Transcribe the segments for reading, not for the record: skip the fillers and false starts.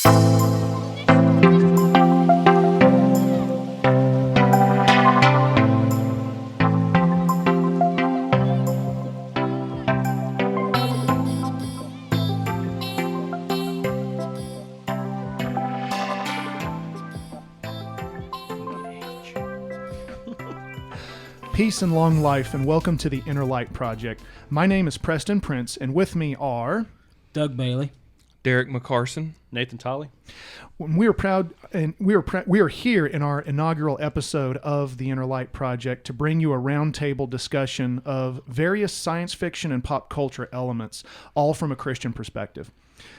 Peace and long life, and welcome to the Inner Light Project. My name is Preston Prince, and with me are Doug Bailey, Derek McCarson, Nathan Tolley. We are proud, and we are here in our inaugural episode of the Inner Light Project to bring you a roundtable discussion of various science fiction and pop culture elements, all from a Christian perspective.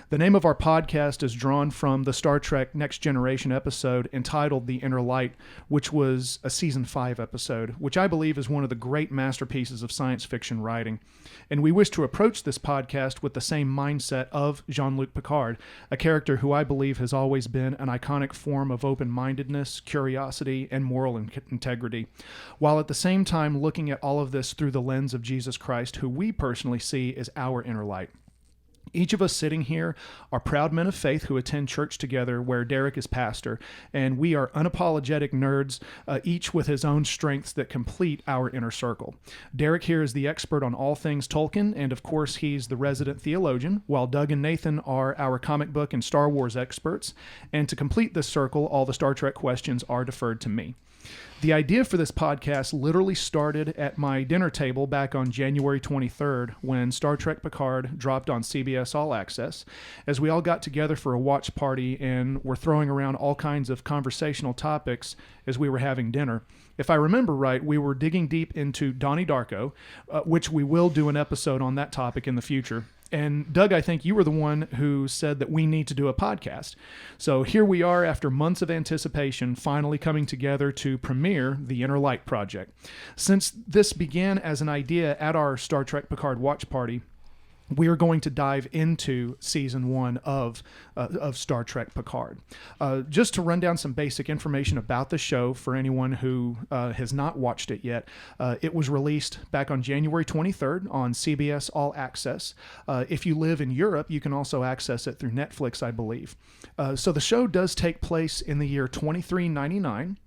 The name of our podcast is drawn from the Star Trek Next Generation episode entitled The Inner Light, which was a Season 5 episode, which I believe is one of the great masterpieces of science fiction writing. And we wish to approach this podcast with the same mindset of Jean-Luc Picard, a character who I believe has always been an iconic form of open-mindedness, curiosity, and moral integrity, while at the same time looking at all of this through the lens of Jesus Christ, who we personally see as our inner light. Each of us sitting here are proud men of faith who attend church together, where Derek is pastor, and we are unapologetic nerds, each with his own strengths that complete our inner circle. Derek here is the expert on all things Tolkien, and of course he's the resident theologian, while Doug and Nathan are our comic book and Star Wars experts, and to complete this circle, all the Star Trek questions are deferred to me. The idea for this podcast literally started at my dinner table back on January 23rd when Star Trek Picard dropped on CBS All Access, as we all got together for a watch party and were throwing around all kinds of conversational topics as we were having dinner. If I remember right, we were digging deep into Donnie Darko, which we will do an episode on that topic in the future. And Doug, I think you were the one who said that we need to do a podcast. So here we are after months of anticipation, finally coming together to premiere the Inner Light Project. Since this began as an idea at our Star Trek Picard watch party, we are going to dive into Season 1 of Star Trek Picard. Just to run down some basic information about the show for anyone who has not watched it yet, it was released back on January 23rd on CBS All Access. If you live in Europe, you can also access it through Netflix, I believe. So the show does take place in the year 2399.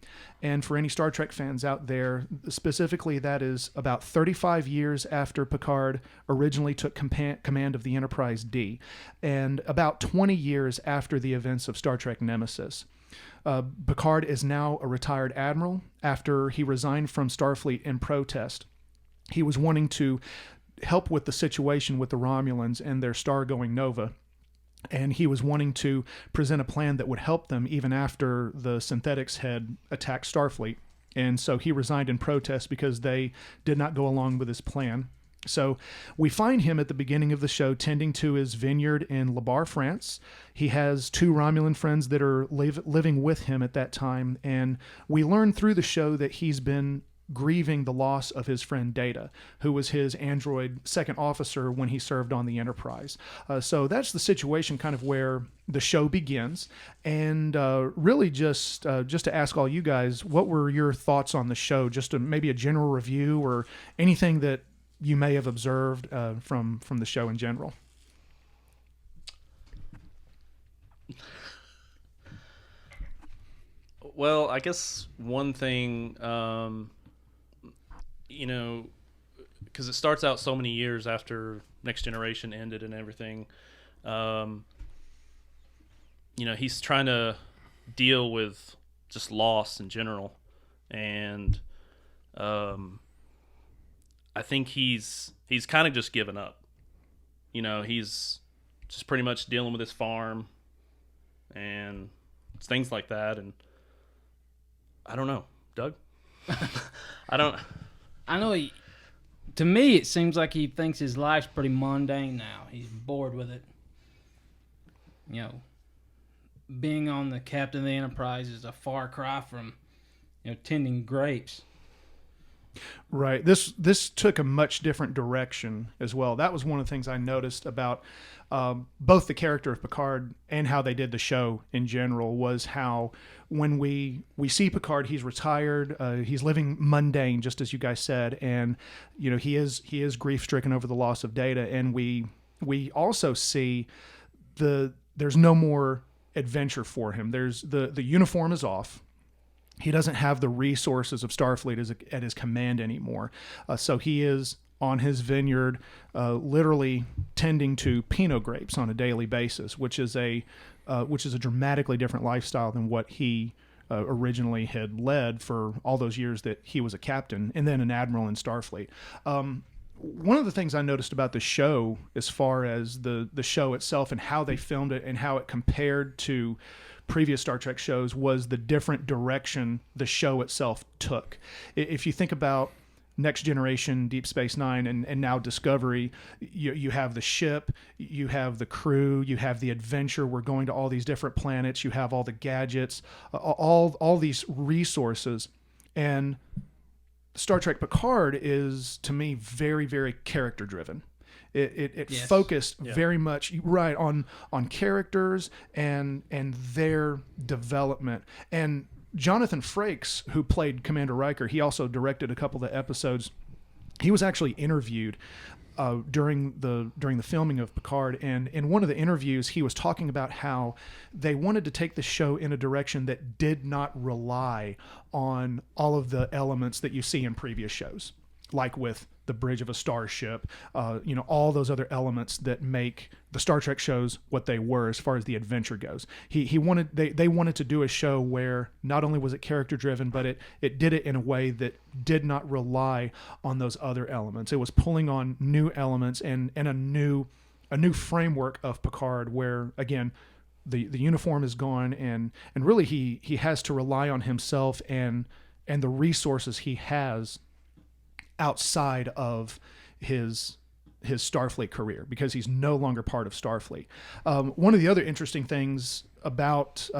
And for any Star Trek fans out there, specifically that is about 35 years after Picard originally took command of the Enterprise D, and about 20 years after the events of Star Trek Nemesis. Picard is now a retired admiral after he resigned from Starfleet in protest. He was wanting to help with the situation with the Romulans and their star going nova. And he was wanting to present a plan that would help them even after the synthetics had attacked Starfleet. And so he resigned in protest because they did not go along with his plan. So we find him at the beginning of the show tending to his vineyard in Le Bar, France. He has two Romulan friends that are living with him at that time. And we learn through the show that he's been grieving the loss of his friend Data, who was his android second officer when he served on the Enterprise. So that's the situation kind of where the show begins. And really just to ask all you guys, what were your thoughts on the show? Just maybe a general review or anything that you may have observed from the show in general. Well, I guess one thing, because it starts out so many years after Next Generation ended and everything, he's trying to deal with just loss in general. And I think he's kind of just given up. He's just pretty much dealing with his farm and things like that. And I don't know, Doug? I know to me, it seems like he thinks his life's pretty mundane now. He's bored with it. Being on the captain of the Enterprise is a far cry from, tending grapes. Right. This took a much different direction as well. That was one of the things I noticed about both the character of Picard and how they did the show in general, was how when we see Picard, he's retired, he's living mundane, just as you guys said, and he is grief stricken over the loss of Data, and we also see there's no more adventure for him. There's the uniform is off. He doesn't have the resources of Starfleet at his command anymore. So he is on his vineyard, literally tending to Pinot grapes on a daily basis, which is a dramatically different lifestyle than what he originally had led for all those years that he was a captain and then an admiral in Starfleet. One of the things I noticed about the show, as far as the show itself and how they filmed it and how it compared to previous Star Trek shows, was the different direction the show itself took. If you think about Next Generation, Deep Space Nine, and now Discovery, you have the ship, you have the crew, you have the adventure. We're going to all these different planets. You have all the gadgets, all these resources. And Star Trek Picard is, to me, very, very character driven. It Yes. focused very much right on characters and their development. And Jonathan Frakes, who played Commander Riker, he also directed a couple of episodes. He was actually interviewed during the filming of Picard, and in one of the interviews, he was talking about how they wanted to take the show in a direction that did not rely on all of the elements that you see in previous shows, like with the bridge of a starship, all those other elements that make the Star Trek shows what they were as far as the adventure goes. They wanted to do a show where not only was it character driven, but it did it in a way that did not rely on those other elements. It was pulling on new elements and a new framework of Picard, where again the uniform is gone and really he has to rely on himself and the resources he has outside of his Starfleet career, because he's no longer part of Starfleet. One of the other interesting things about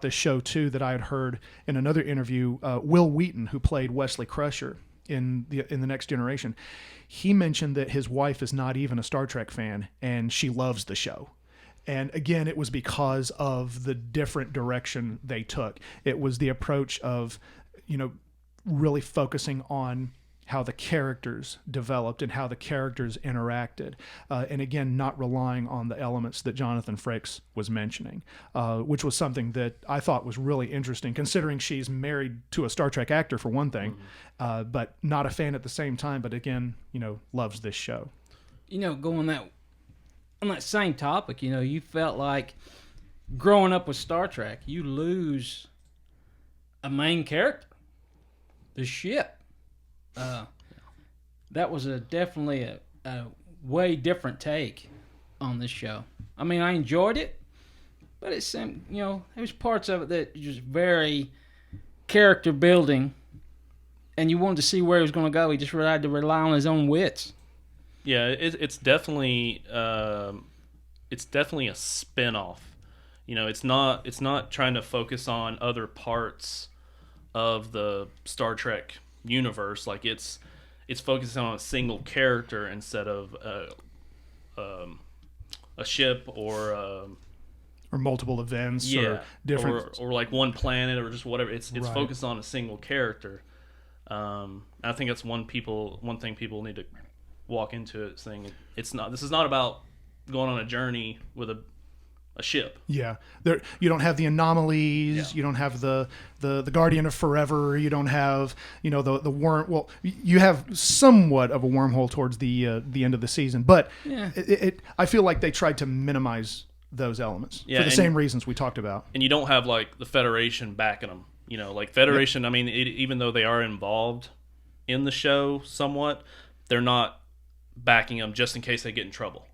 this show too that I had heard in another interview, Will Wheaton, who played Wesley Crusher in the Next Generation, he mentioned that his wife is not even a Star Trek fan and she loves the show. And again, it was because of the different direction they took. It was the approach of, really focusing on how the characters developed and how the characters interacted. And again, not relying on the elements that Jonathan Frakes was mentioning, which was something that I thought was really interesting, considering she's married to a Star Trek actor for one thing, but not a fan at the same time, but again, loves this show. Going on that same topic, you felt like growing up with Star Trek, you lose a main character, the ship. That was definitely a way different take on this show. I mean, I enjoyed it, but it seemed, there was parts of it that just very character building, and you wanted to see where he was going to go. He just had to rely on his own wits. Yeah, it's definitely a spin-off. It's not trying to focus on other parts of the Star Trek universe. Like it's focusing on a single character instead of a ship or multiple events or different or like one planet or just whatever. It's right. focused on a single character. I think that's one thing people need to walk into it saying this is not about going on a journey with a ship. Yeah, you don't have the anomalies. Yeah. You don't have the Guardian of Forever. You don't have the worm. Well, you have somewhat of a wormhole towards the end of the season, but Yeah. I feel like they tried to minimize those elements for the same reasons we talked about. And you don't have like the Federation backing them. Like Federation. Yep. I mean, even though they are involved in the show somewhat, they're not backing them just in case they get in trouble.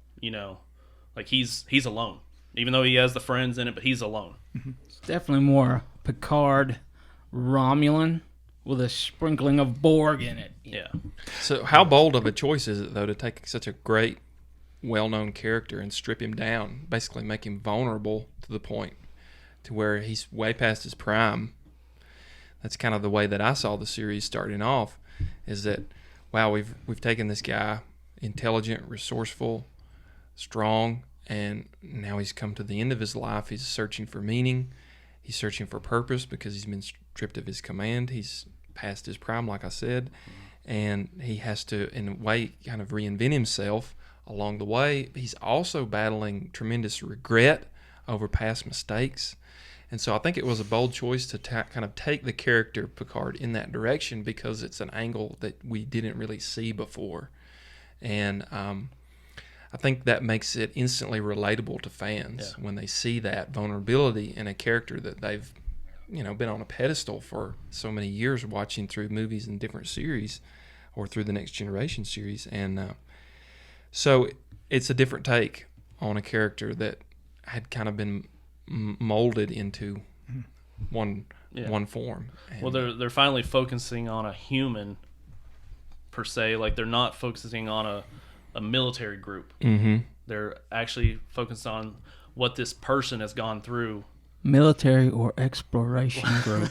Like he's alone. Even though he has the friends in it, but he's alone. It's definitely more Picard, Romulan, with a sprinkling of Borg in it. Yeah. So how bold of a choice is it, though, to take such a great, well-known character and strip him down, basically make him vulnerable to the point to where he's way past his prime? That's kind of the way that I saw the series starting off, is that, wow, we've taken this guy, intelligent, resourceful, strong, and now he's come to the end of his life. He's searching for meaning. He's searching for purpose because he's been stripped of his command. He's past his prime, like I said, and he has to, in a way, kind of reinvent himself along the way. He's also battling tremendous regret over past mistakes. And so I think it was a bold choice to kind of take the character Picard in that direction, because it's an angle that we didn't really see before. And I think that makes it instantly relatable to fans when they see that vulnerability in a character that they've, been on a pedestal for so many years, watching through movies and different series, or through the Next Generation series. And so it's a different take on a character that had kind of been molded into one form. And well, they're finally focusing on a human per se. Like, they're not focusing on a military group. Mm-hmm. They're actually focused on what this person has gone through. Military or exploration group.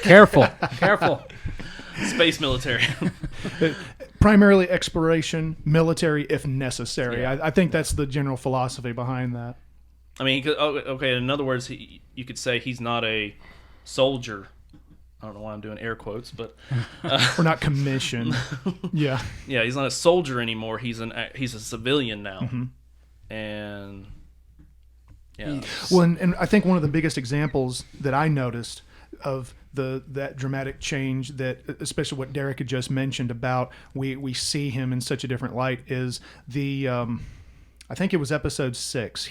Careful. Space military. Primarily exploration, military if necessary. Yeah. I think that's the general philosophy behind that. I mean, okay, in other words, you could say he's not a soldier. I don't know why I'm doing air quotes, but We're not commissioned. Yeah. yeah, he's not a soldier anymore. He's a civilian now, and yeah. Well, and I think one of the biggest examples that I noticed of that dramatic change, that especially what Derek had just mentioned about we see him in such a different light, is the I think it was episode 6.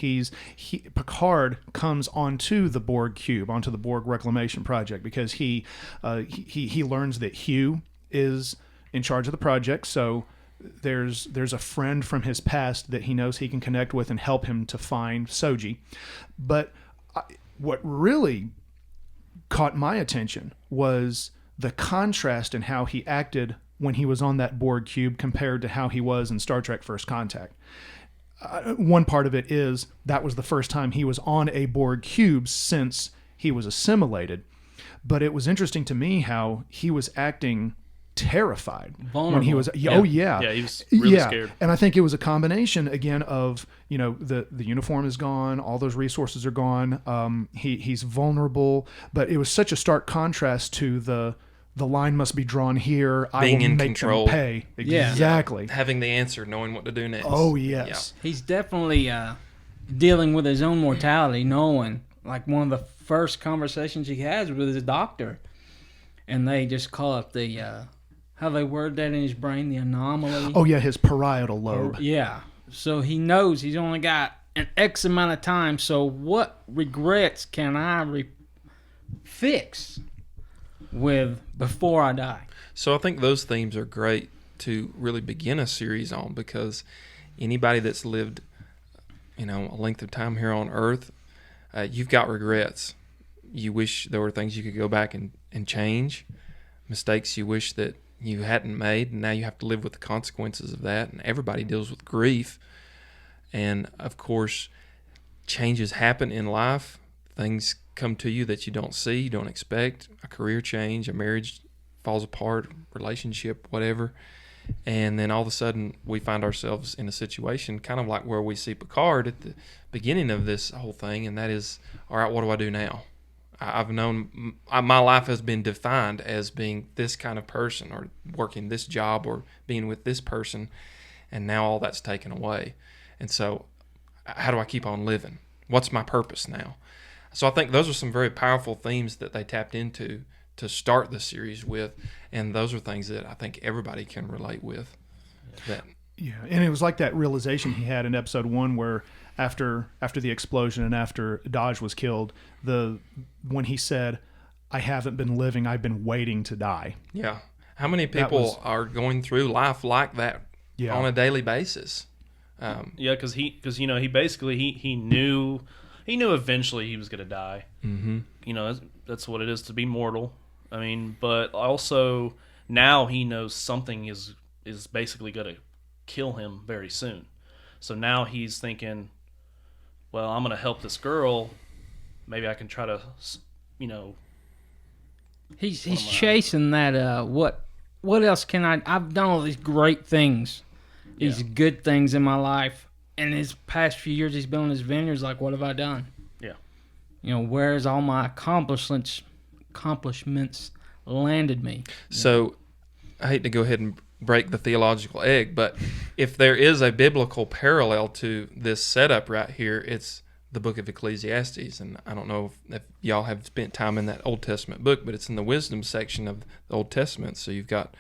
Picard comes onto the Borg cube, onto the Borg Reclamation Project, because he learns that Hugh is in charge of the project. So there's a friend from his past that he knows he can connect with and help him to find Soji. But what really caught my attention was the contrast in how he acted when he was on that Borg cube compared to how he was in Star Trek First Contact. One part of it is that was the first time he was on a Borg cube since he was assimilated. But it was interesting to me how he was acting terrified Vulnerable. when he was Yeah, he was really scared. And I think it was a combination again of the uniform is gone, all those resources are gone, he's vulnerable, but it was such a stark contrast to the line must be drawn here, I Being will in make control. them pay. Yeah. Exactly. having the answer, knowing what to do next. Oh yes. He's definitely dealing with his own mortality, knowing, like, one of the first conversations he has with his doctor, and they just call it the how they word that in his brain, the anomaly. Oh yeah, his parietal lobe. Yeah. So he knows he's only got an X amount of time. So what regrets can I fix with before I die? So I think those themes are great to really begin a series on, because anybody that's lived, a length of time here on Earth, you've got regrets. You wish there were things you could go back and change, mistakes you wish that you hadn't made, and now you have to live with the consequences of that. And everybody deals with grief. And of course, changes happen in life. Things come to you that you don't see, you don't expect. A career change, a marriage falls apart, relationship, whatever. And then all of a sudden we find ourselves in a situation kind of like where we see Picard at the beginning of this whole thing, and that is, all right, what do I do now? I've known my life has been defined as being this kind of person, or working this job, or being with this person, and now all that's taken away. And so how do I keep on living? What's my purpose now? So I think those are some very powerful themes that they tapped into to start the series with, and those are things that I think everybody can relate with. Yeah, and it was like that realization he had in episode 1 where after the explosion and after Dodge was killed, when he said, I haven't been living, I've been waiting to die. Yeah. How many people are going through life like that on a daily basis? Yeah, because he basically he knew eventually he was going to die. Mm-hmm. That's what it is to be mortal. I mean, but also now he knows something is basically going to kill him very soon. So now he's thinking, well, I'm going to help this girl. Maybe I can try to, He's chasing that. What else can I? I've done all these great things, these good things in my life. And his past few years, he's been on his vineyards. Like, what have I done? Yeah. Where's all my accomplishments landed me? So, I hate to go ahead and break the theological egg, but if there is a biblical parallel to this setup right here, it's the book of Ecclesiastes. And I don't know if y'all have spent time in that Old Testament book, but it's in the wisdom section of the Old Testament. So you've got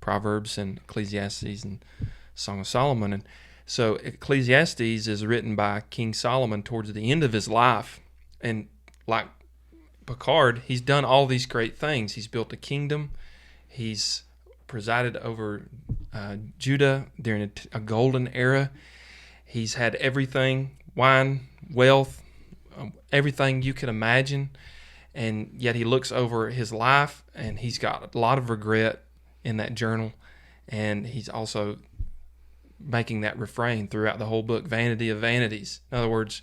Proverbs and Ecclesiastes and Song of Solomon. And so Ecclesiastes is written by King Solomon towards the end of his life. And like Picard, he's done all these great things. He's built a kingdom. He's presided over Judah during a golden era. He's had everything, wine, wealth, everything you could imagine. And yet he looks over his life, and he's got a lot of regret in that journal. And he's also making that refrain throughout the whole book, vanity of vanities. In other words,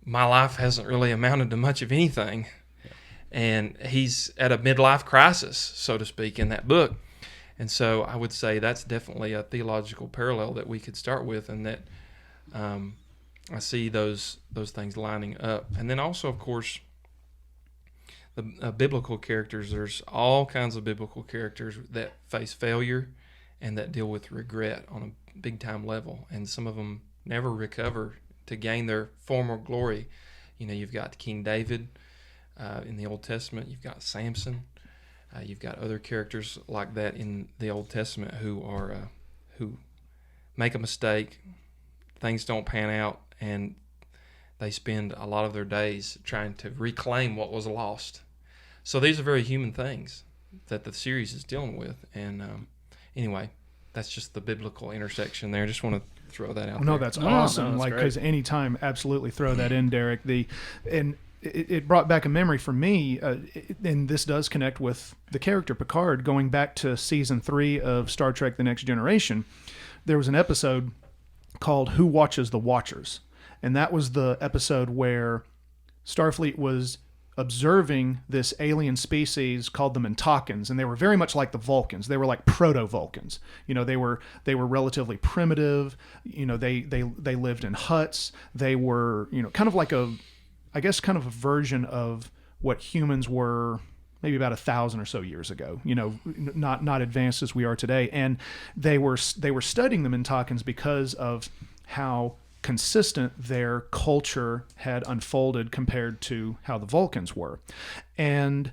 my life hasn't really amounted to much of anything. Yeah. And he's at a midlife crisis, so to speak, in that book. And so I would say that's definitely a theological parallel that we could start with, and that I see those things lining up. And then also, of course, the biblical characters. There's all kinds of biblical characters that face failure and that deal with regret on a big-time level. And some of them never recover to gain their former glory. You've got King David in the Old Testament. You've got Samson. You've got other characters like that in the Old Testament who make a mistake, things don't pan out, and they spend a lot of their days trying to reclaim what was lost. So these are very human things that the series is dealing with. And anyway, that's just the biblical intersection there. I just want to throw that out there. No, that's awesome. that's because anytime, absolutely throw that in, Derek. It brought back a memory for me, and this does connect with the character Picard. Going back to season 3 of Star Trek: The Next Generation, there was an episode called "Who Watches the Watchers," and that was the episode where Starfleet was observing this alien species called the Mintakans, and they were very much like the Vulcans. They were like proto-Vulcans. They were relatively primitive. They lived in huts. They were kind of like a version of what humans were maybe about 1,000 or so years ago, not advanced as we are today. And they were studying the Mintakans because of how consistent their culture had unfolded compared to how the Vulcans were. And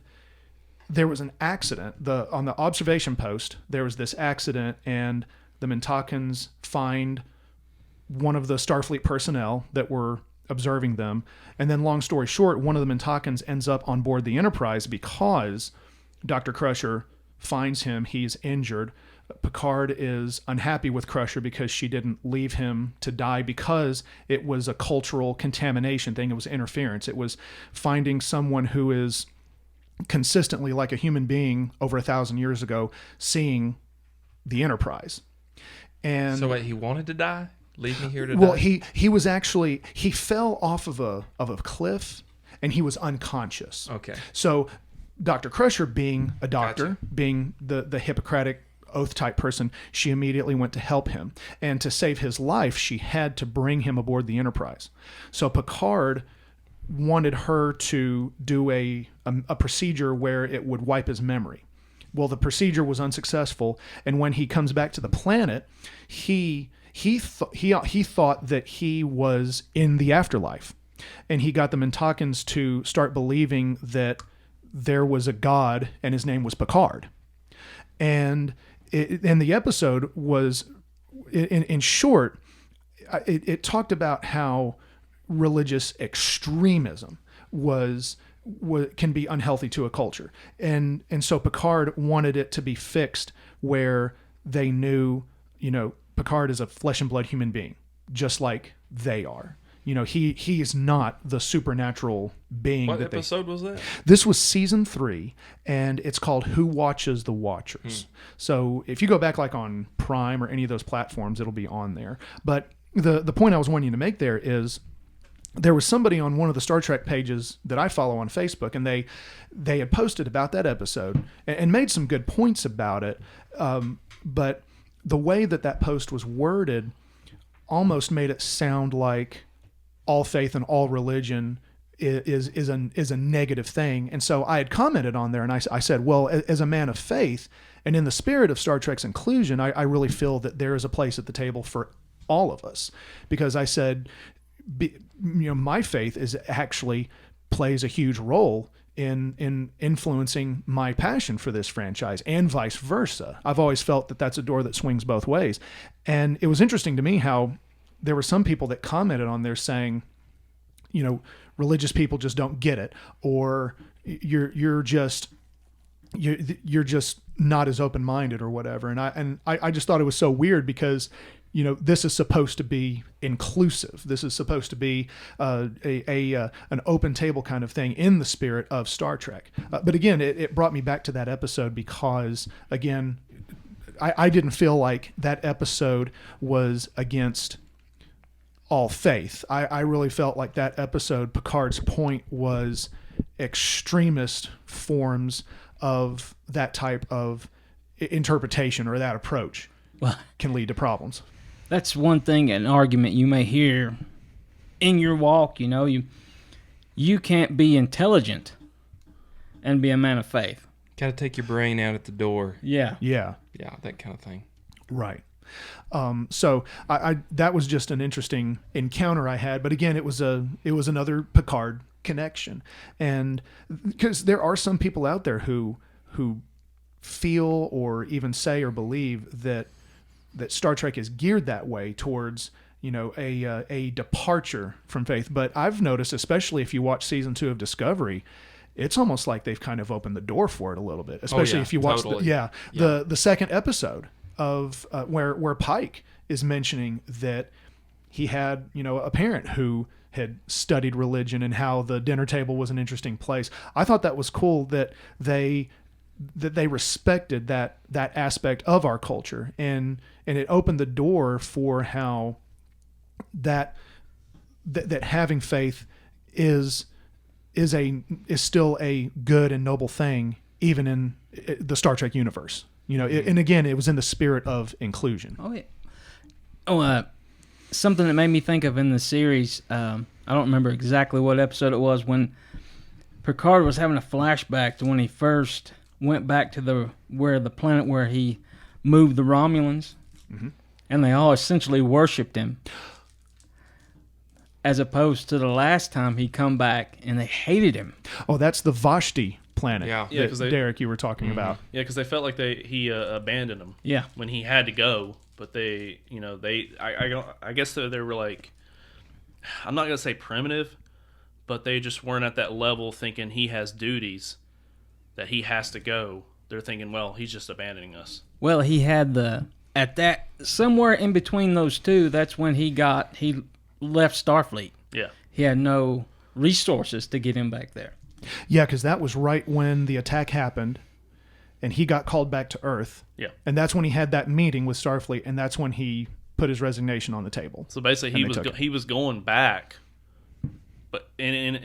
there was an accident. On the observation post, there was this accident, and the Mintakans find one of the Starfleet personnel that were observing them. And then, long story short, one of the Mintakans ends up on board the Enterprise because Dr. Crusher finds him. He's injured. Picard is unhappy with Crusher because she didn't leave him to die, because it was a cultural contamination thing. It was interference. It was finding someone who is consistently like a human being over 1,000 years ago, seeing the Enterprise. And so wait, he wanted to die? Leave me here to well, die? he was actually, he fell off of a cliff, and he was unconscious. Okay. So Dr. Crusher, being a doctor, Gotcha. being the Hippocratic Oath type person, she immediately went to help him. And to save his life, she had to bring him aboard the Enterprise. So Picard wanted her to do a procedure where it would wipe his memory. Well, the procedure was unsuccessful, and when he comes back to the planet, he thought that he was in the afterlife, and he got the Mintakans to start believing that there was a god, and his name was Picard. And the episode was, in short, it talked about how religious extremism can be unhealthy to a culture, and so Picard wanted it to be fixed where they knew, Picard is a flesh and blood human being, just like they are. He is not the supernatural being. What episode was that? This was season 3, and it's called "Who Watches the Watchers." So if you go back like on Prime or any of those platforms, it'll be on there. But the point I was wanting to make there is, there was somebody on one of the Star Trek pages that I follow on Facebook, and they had posted about that episode and made some good points about it. But the way that post was worded almost made it sound like all faith and all religion is a negative thing. And so I had commented on there, and I said, well, as a man of faith, and in the spirit of Star Trek's inclusion, I really feel that there is a place at the table for all of us. Because I said, my faith is actually plays a huge role in influencing my passion for this franchise, and vice versa. I've always felt that that's a door that swings both ways. And it was interesting to me how there were some people that commented on there saying, religious people just don't get it, or you're just not as open-minded or whatever. And I just thought it was so weird because this is supposed to be inclusive. This is supposed to be an open table kind of thing in the spirit of Star Trek. But again, it brought me back to that episode because, again, I didn't feel like that episode was against all faith. I really felt like that episode, Picard's point was extremist forms of that type of interpretation or that approach can lead to problems. That's one thing, an argument you may hear in your walk. You can't be intelligent and be a man of faith. Got to take your brain out at the door. Yeah, That kind of thing. Right. So I that was just an interesting encounter I had. But again, it was another Picard connection, and because there are some people out there who feel or even say or believe that Star Trek is geared that way towards a departure from faith. But I've noticed, especially if you watch season 2 of Discovery, it's almost like they've kind of opened the door for it a little bit. Especially if you watch the second episode of where Pike is mentioning that he had a parent who had studied religion and how the dinner table was an interesting place. I thought that was cool that they respected that aspect of our culture, and it opened the door for how that having faith is still a good and noble thing even in the Star Trek universe. And again, it was in the spirit of inclusion. Oh yeah. Something that made me think of in the series, I don't remember exactly what episode it was, when Picard was having a flashback to when he first went back to the planet where he moved the Romulans, and they all essentially worshipped him, as opposed to the last time he come back and they hated him. Oh, that's the Vashti planet. Yeah, because Derek, you were talking about. Yeah, because they felt like he abandoned them. Yeah, when he had to go, but I guess they were like, I'm not gonna say primitive, but they just weren't at that level thinking he has duties that he has to go. They're thinking, well, he's just abandoning us. Well, he had somewhere in between those two, that's when he left Starfleet. Yeah. He had no resources to get him back there. Yeah, because that was right when the attack happened, and he got called back to Earth. Yeah. And that's when he had that meeting with Starfleet, and that's when he put his resignation on the table. So basically, he was going back, but and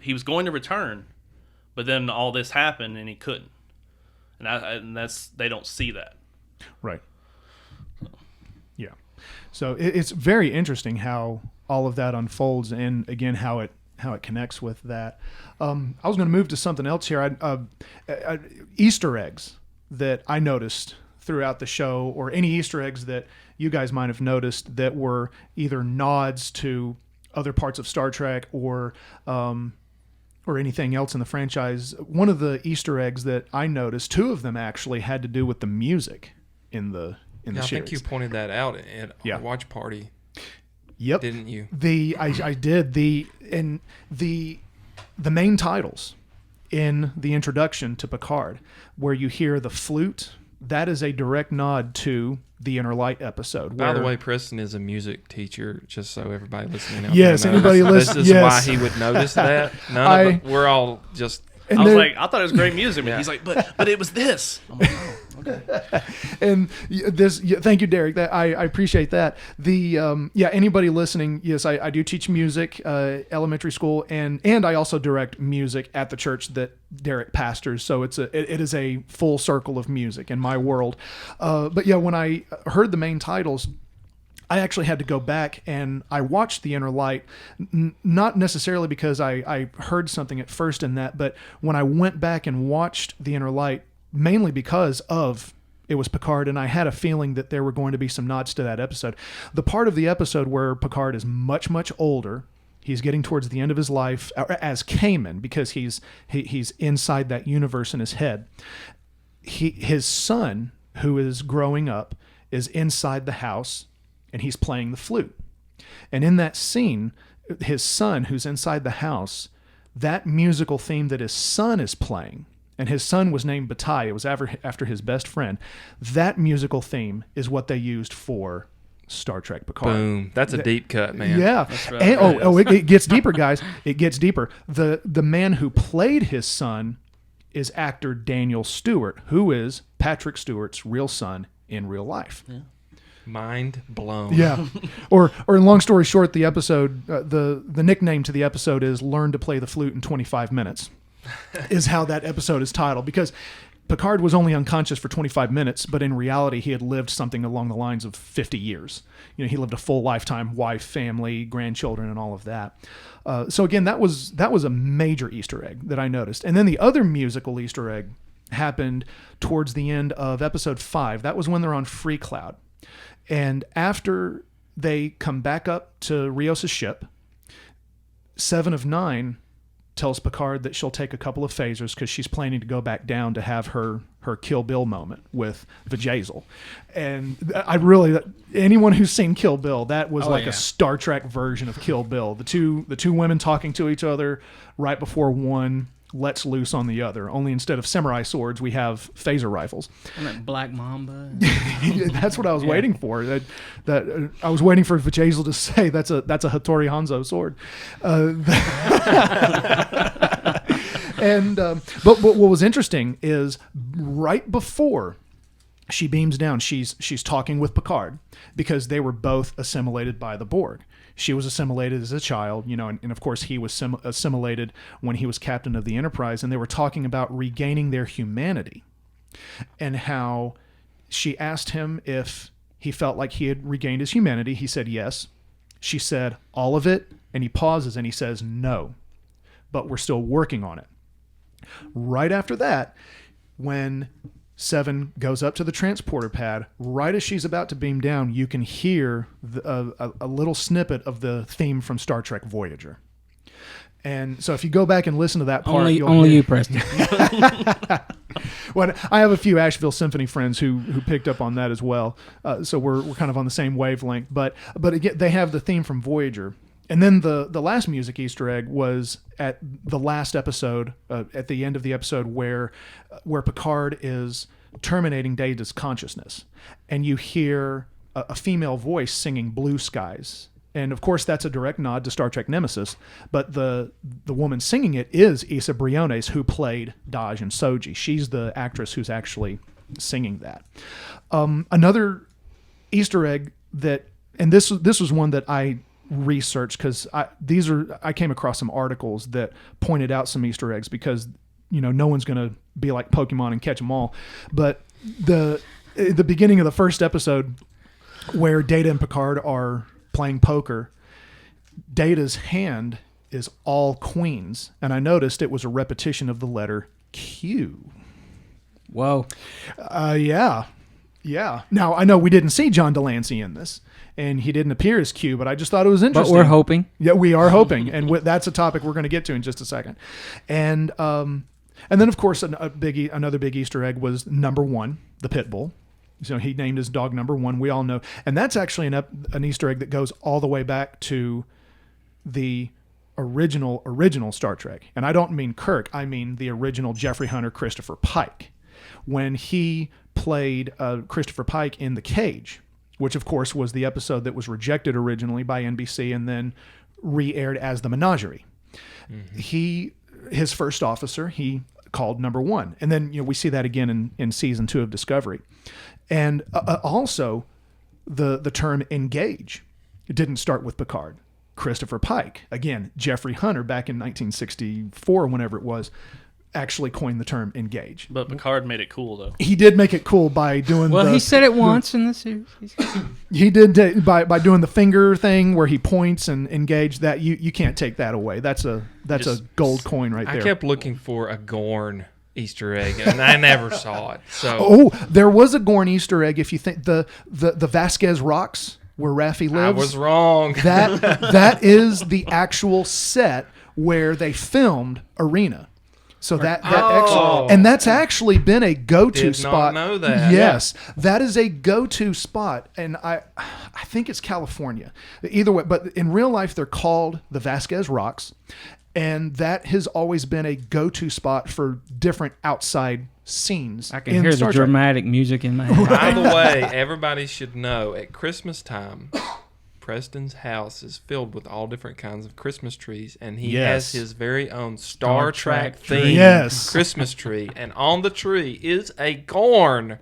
he was going to return, but then all this happened and he couldn't, and that's they don't see that. Right. Yeah. So it's very interesting how all of that unfolds, and again how it connects with that. I was going to move to something else here. Easter eggs that I noticed throughout the show, or any Easter eggs that you guys might have noticed that were either nods to other parts of Star Trek or anything else in the franchise. One of the Easter eggs that I noticed, two of them actually, had to do with the music in the series. I think you pointed that out at our watch party. Yep. Didn't you? I did. The main titles in the introduction to Picard, where you hear the flute, that is a direct nod to the Inner Light episode. By the way, Preston is a music teacher, just so everybody listening out yes, there anybody listening. This is why he would notice that. We're all just... I was like, I thought it was great music, but he's like, but it was this. I'm like, oh, okay. And this, thank you, Derek. That I appreciate that. Anybody listening, yes, I do teach music, elementary school, and I also direct music at the church that Derek pastors. So it is a full circle of music in my world. But yeah, when I heard the main titles, I actually had to go back and I watched The Inner Light, not necessarily because I heard something at first in that, but when I went back and watched The Inner Light, mainly because of Picard, and I had a feeling that there were going to be some nods to that episode. The part of the episode where Picard is much, much older, he's getting towards the end of his life as Kamen, because he's inside that universe in his head. His son, who is growing up, is inside the house, and he's playing the flute. And in that scene, his son, who's inside the house, that musical theme that his son is playing, and his son was named Bataille, it was after his best friend, that musical theme is what they used for Star Trek Picard. Boom. That's a deep cut, man. Yeah. That's right. And, it gets deeper, guys. It gets deeper. The man who played his son is actor Daniel Stewart, who is Patrick Stewart's real son in real life. Yeah. Mind blown. Yeah. Or long story short, the episode, the nickname to the episode is "Learn to Play the Flute in 25 Minutes," is how that episode is titled, because Picard was only unconscious for 25 minutes, but in reality, he had lived something along the lines of 50 years. You know, he lived a full lifetime, wife, family, grandchildren, and all of that. So again, that was a major Easter egg that I noticed. And then the other musical Easter egg happened towards the end of episode 5. That was when they're on Free Cloud. And after they come back up to Rios' ship, 7 of 9 tells Picard that she'll take a couple of phasers because she's planning to go back down to have her Kill Bill moment with Vajazel. And anyone who's seen Kill Bill, that was a Star Trek version of Kill Bill. The two women talking to each other right before one lets loose on the other. Only instead of samurai swords, we have phaser rifles. And that Black Mamba. That's what I was waiting for. That I was waiting for Vajazel to say that's a Hattori Hanzo sword. But what was interesting is right before she beams down, she's talking with Picard, because they were both assimilated by the Borg. She was assimilated as a child, and of course he was assimilated when he was captain of the Enterprise, and they were talking about regaining their humanity, and how she asked him if he felt like he had regained his humanity. He said yes. She said, all of it? And he pauses and he says, no, but we're still working on it. Right after that, when 7 goes up to the transporter pad, right as she's about to beam down, you can hear a little snippet of the theme from Star Trek Voyager. And so if you go back and listen to that part... Only you, Preston. Well, I have a few Asheville Symphony friends who picked up on that as well. So we're kind of on the same wavelength. But again, they have the theme from Voyager. And then the last music Easter egg was at the last episode, at the end of the episode, where Picard is terminating Data's consciousness, and you hear a female voice singing "Blue Skies," and of course that's a direct nod to Star Trek Nemesis. But the woman singing it is Issa Briones, who played Daj and Soji. She's the actress who's actually singing that. Another Easter egg and this was one that I research, because I came across some articles that pointed out some Easter eggs, because no one's going to be like Pokemon and catch them all. But the beginning of the first episode, where Data and Picard are playing poker, Data's hand is all queens, and I noticed it was a repetition of the letter Q. Whoa. Yeah. Now I know we didn't see John Delancey in this, and he didn't appear as Q, but I just thought it was interesting. But we're hoping. Yeah, we are hoping, and that's a topic we're going to get to in just a second. And then of course another big Easter egg was number 1, the pit bull. So he named his dog number 1. We all know, and that's actually an Easter egg that goes all the way back to the original Star Trek. And I don't mean Kirk. I mean the original Jeffrey Hunter Christopher Pike, when he played Christopher Pike in The Cage, which of course was the episode that was rejected originally by NBC and then re-aired as The Menagerie. Mm-hmm. His first officer, he called number 1. And then we see that again in season 2 of Discovery. And also the term engage, it didn't start with Picard. Christopher Pike, again, Jeffrey Hunter back in 1964, whenever it was, actually coined the term engage. But Picard made it cool, though. He did make it cool by doing he said it once in the series. He did by doing the finger thing where he points and engage. That you can't take that away. That's a gold coin right there. I kept looking for a Gorn Easter egg, and I never saw it. So Oh, there was a Gorn Easter egg. If you think the Vasquez Rocks where Raffi lives, I was wrong. that is the actual set where they filmed Arena. So and that's actually been a go-to Did spot. not know that. Yes, that is a go-to spot, and I think it's California. Either way, but in real life they're called the Vasquez Rocks, and that has always been a go-to spot for different outside scenes. I can hear the dramatic music in my head. By the way, everybody should know at Christmas time, Preston's house is filled with all different kinds of Christmas trees, and he has his very own Star Trek themed Christmas tree. And on the tree is a Gorn.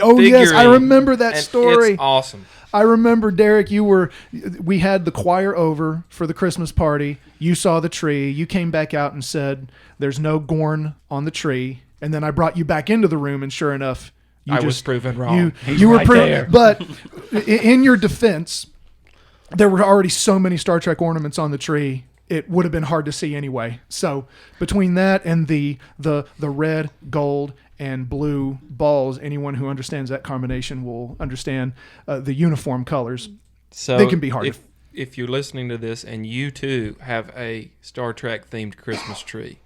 Oh yes, I remember that and story. It's awesome. I remember, Derek, we had the choir over for the Christmas party. You saw the tree. You came back out and said, "There's no Gorn on the tree." And then I brought you back into the room, and sure enough, I was proven wrong. You were proven. But in your defense, there were already so many Star Trek ornaments on the tree, it would have been hard to see anyway. So between that and the red, gold, and blue balls, anyone who understands that combination will understand the uniform colors. So they can be hard. If you're listening to this and you too have a Star Trek themed Christmas tree,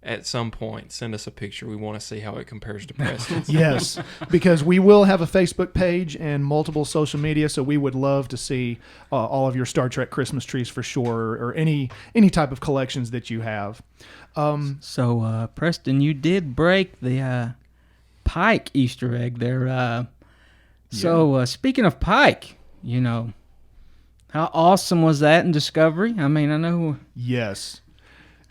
at some point, send us a picture. We want to see how it compares to Preston's. Yes, because we will have a Facebook page and multiple social media, so we would love to see all of your Star Trek Christmas trees for sure, or any type of collections that you have. So, Preston, you did break the Pike Easter egg there. So, speaking of Pike, how awesome was that in Discovery? I mean, I know. Yes.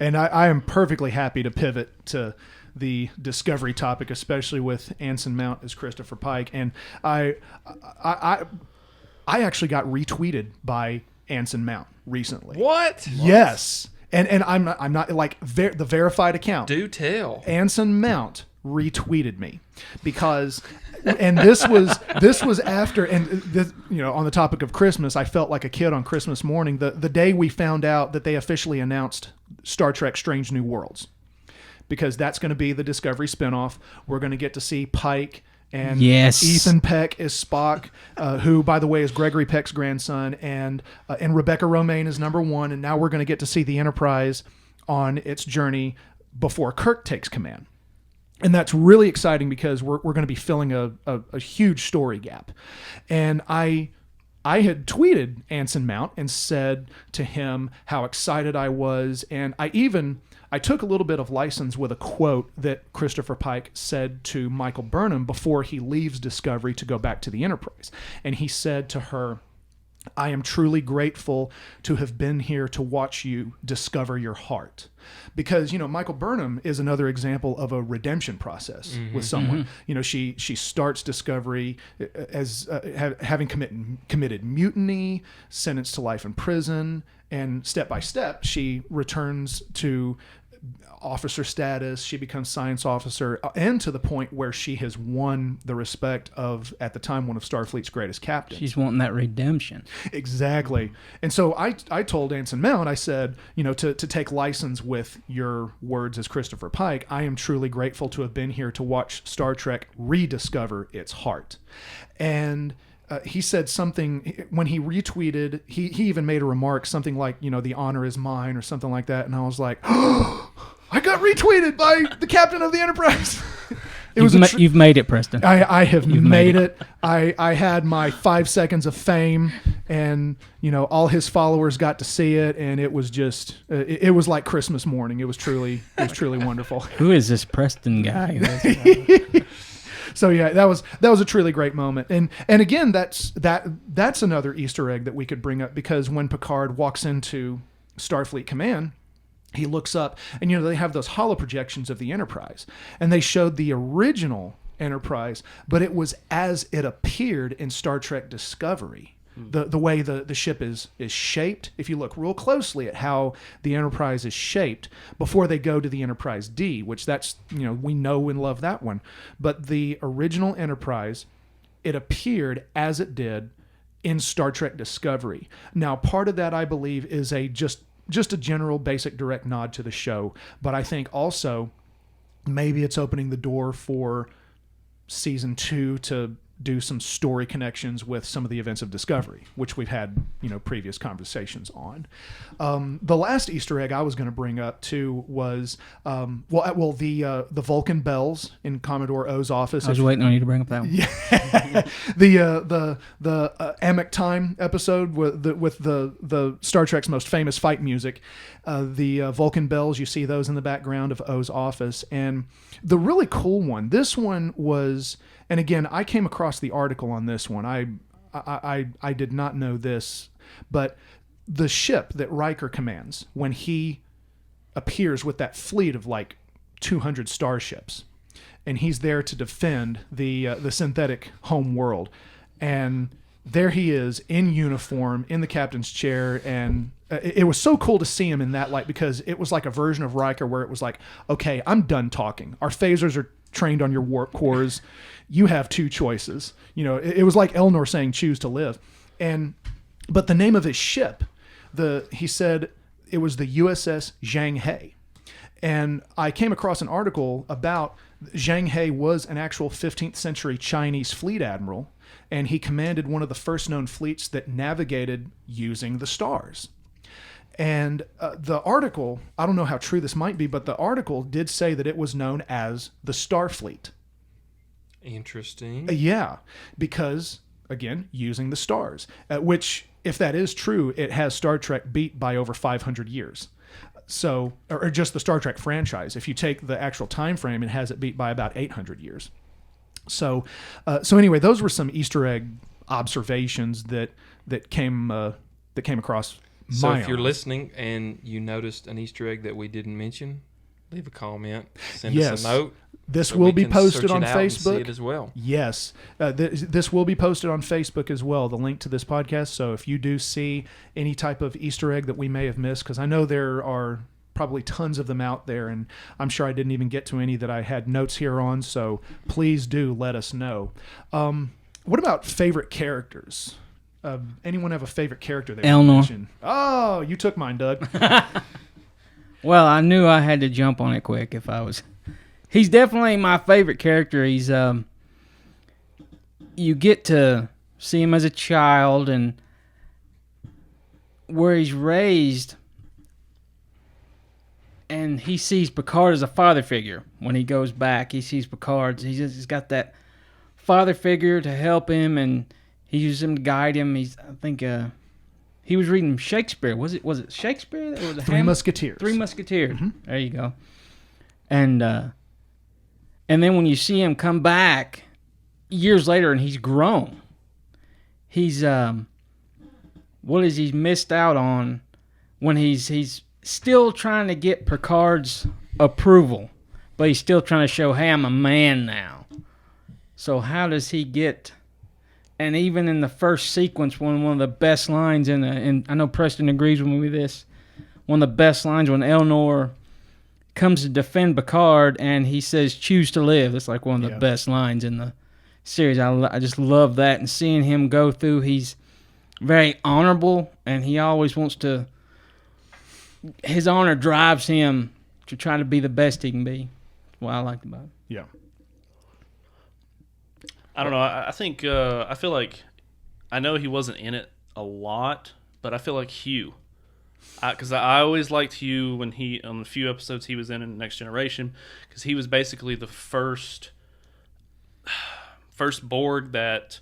And I am perfectly happy to pivot to the Discovery topic, especially with Anson Mount as Christopher Pike. And I actually got retweeted by Anson Mount recently. What? Yes. And I'm not like the verified account. Do tell. Anson Mount retweeted me because, and this was after, and this, on the topic of Christmas, I felt like a kid on Christmas morning, the day we found out that they officially announced Star Trek Strange New Worlds, because that's going to be the Discovery spinoff. We're going to get to see Pike and Ethan Peck is Spock, who, by the way, is Gregory Peck's grandson, and Rebecca Romaine is number one, and now we're going to get to see the Enterprise on its journey before Kirk takes command. And that's really exciting because we're going to be filling a huge story gap. And I had tweeted Anson Mount and said to him how excited I was. And I took a little bit of license with a quote that Christopher Pike said to Michael Burnham before he leaves Discovery to go back to the Enterprise. And he said to her, "I am truly grateful to have been here to watch you discover your heart." Because, Michael Burnham is another example of a redemption process with someone. She starts Discovery as having committed mutiny, sentenced to life in prison, and step by step, she returns to officer status. She becomes science officer, and to the point where she has won the respect of, at the time, one of Starfleet's greatest captains. She's wanting that redemption. Exactly. And so I told Anson Mount, I said, to take license with your words as Christopher Pike, I am truly grateful to have been here to watch Star Trek rediscover its heart. And he said something when he retweeted. He even made a remark, something like, "The honor is mine," or something like that. And I was like, "Oh, I got retweeted by the captain of the Enterprise." You've made it, Preston. I have made it. I had my 5 seconds of fame, and all his followers got to see it, and it was just it was like Christmas morning. It was truly wonderful. Who is this Preston guy? So yeah, that was a truly great moment, and again, that's another Easter egg that we could bring up, because when Picard walks into Starfleet Command, he looks up, and they have those holo projections of the Enterprise, and they showed the original Enterprise, but it was as it appeared in Star Trek Discovery. The way the ship is shaped, if you look real closely at how the Enterprise is shaped before they go to the Enterprise D, which that's, we know and love that one. But the original Enterprise, it appeared as it did in Star Trek Discovery. Now, part of that, I believe, is just a general basic direct nod to the show. But I think also maybe it's opening the door for season 2 to do some story connections with some of the events of Discovery, which we've had, previous conversations on. The last Easter egg I was going to bring up too was, the Vulcan bells in Commodore O's office. I was waiting on you to bring up that one. Yeah. the Amok Time episode with the Star Trek's most famous fight music, the Vulcan bells, you see those in the background of O's office. And the really cool one, this one was, and again, I came across the article on this one. I did not know this, but the ship that Riker commands when he appears with that fleet of like 200 starships, and he's there to defend the synthetic home world, and there he is in uniform in the captain's chair, and it was so cool to see him in that light, because it was like a version of Riker where it was like, okay, I'm done talking. Our phasers are trained on your warp cores. You have two choices. It was like Elnor saying choose to live. But the name of his ship, he said it was the USS Zhang He. And I came across an article about Zhang He was an actual 15th century Chinese fleet admiral, and he commanded one of the first known fleets that navigated using the stars. And the article, I don't know how true this might be, but the article did say that it was known as the Starfleet. Interesting. Yeah, because, again, using the stars, which, if that is true, it has Star Trek beat by over 500 years. So, or just the Star Trek franchise. If you take the actual time frame, it has it beat by about 800 years. So anyway, those were some Easter egg observations that came across. So if you're listening and you noticed an Easter egg that we didn't mention, leave a comment, send us a note. This will be posted on Facebook. See it as well. Yes, this will be posted on Facebook as well, the link to this podcast. So if you do see any type of Easter egg that we may have missed, because I know there are probably tons of them out there, and I'm sure I didn't even get to any that I had notes here on, so please do let us know. What about favorite characters? Anyone have a favorite character they Elnor. mention? Oh, you took mine, Doug. Well, I knew I had to jump on it quick He's definitely my favorite character. He's you get to see him as a child and where he's raised, and he sees Picard as a father figure. When he goes back, he sees Picard. He's got that father figure to help him, and he uses him to guide him. He was reading Shakespeare. Was it Shakespeare? Or was it Three Musketeers. Three Musketeers. Mm-hmm. There you go. And then when you see him come back years later and he's grown, he's he's missed out on when he's still trying to get Picard's approval, but he's still trying to show, hey, I'm a man now. So how does he get? And even in the first sequence, one of the best lines and I know Preston agrees with me with this, one of the best lines when Elnor comes to defend Picard and he says, choose to live. That's like one of the best lines in the series. I just love that. And seeing him go through, he's very honorable, and he always wants to, his honor drives him to try to be the best he can be. That's what I liked about him. Yeah. I don't know. I think, I feel like, I know he wasn't in it a lot, but I feel like Hugh. Because I always liked Hugh when on the few episodes he was in Next Generation, because he was basically the first Borg that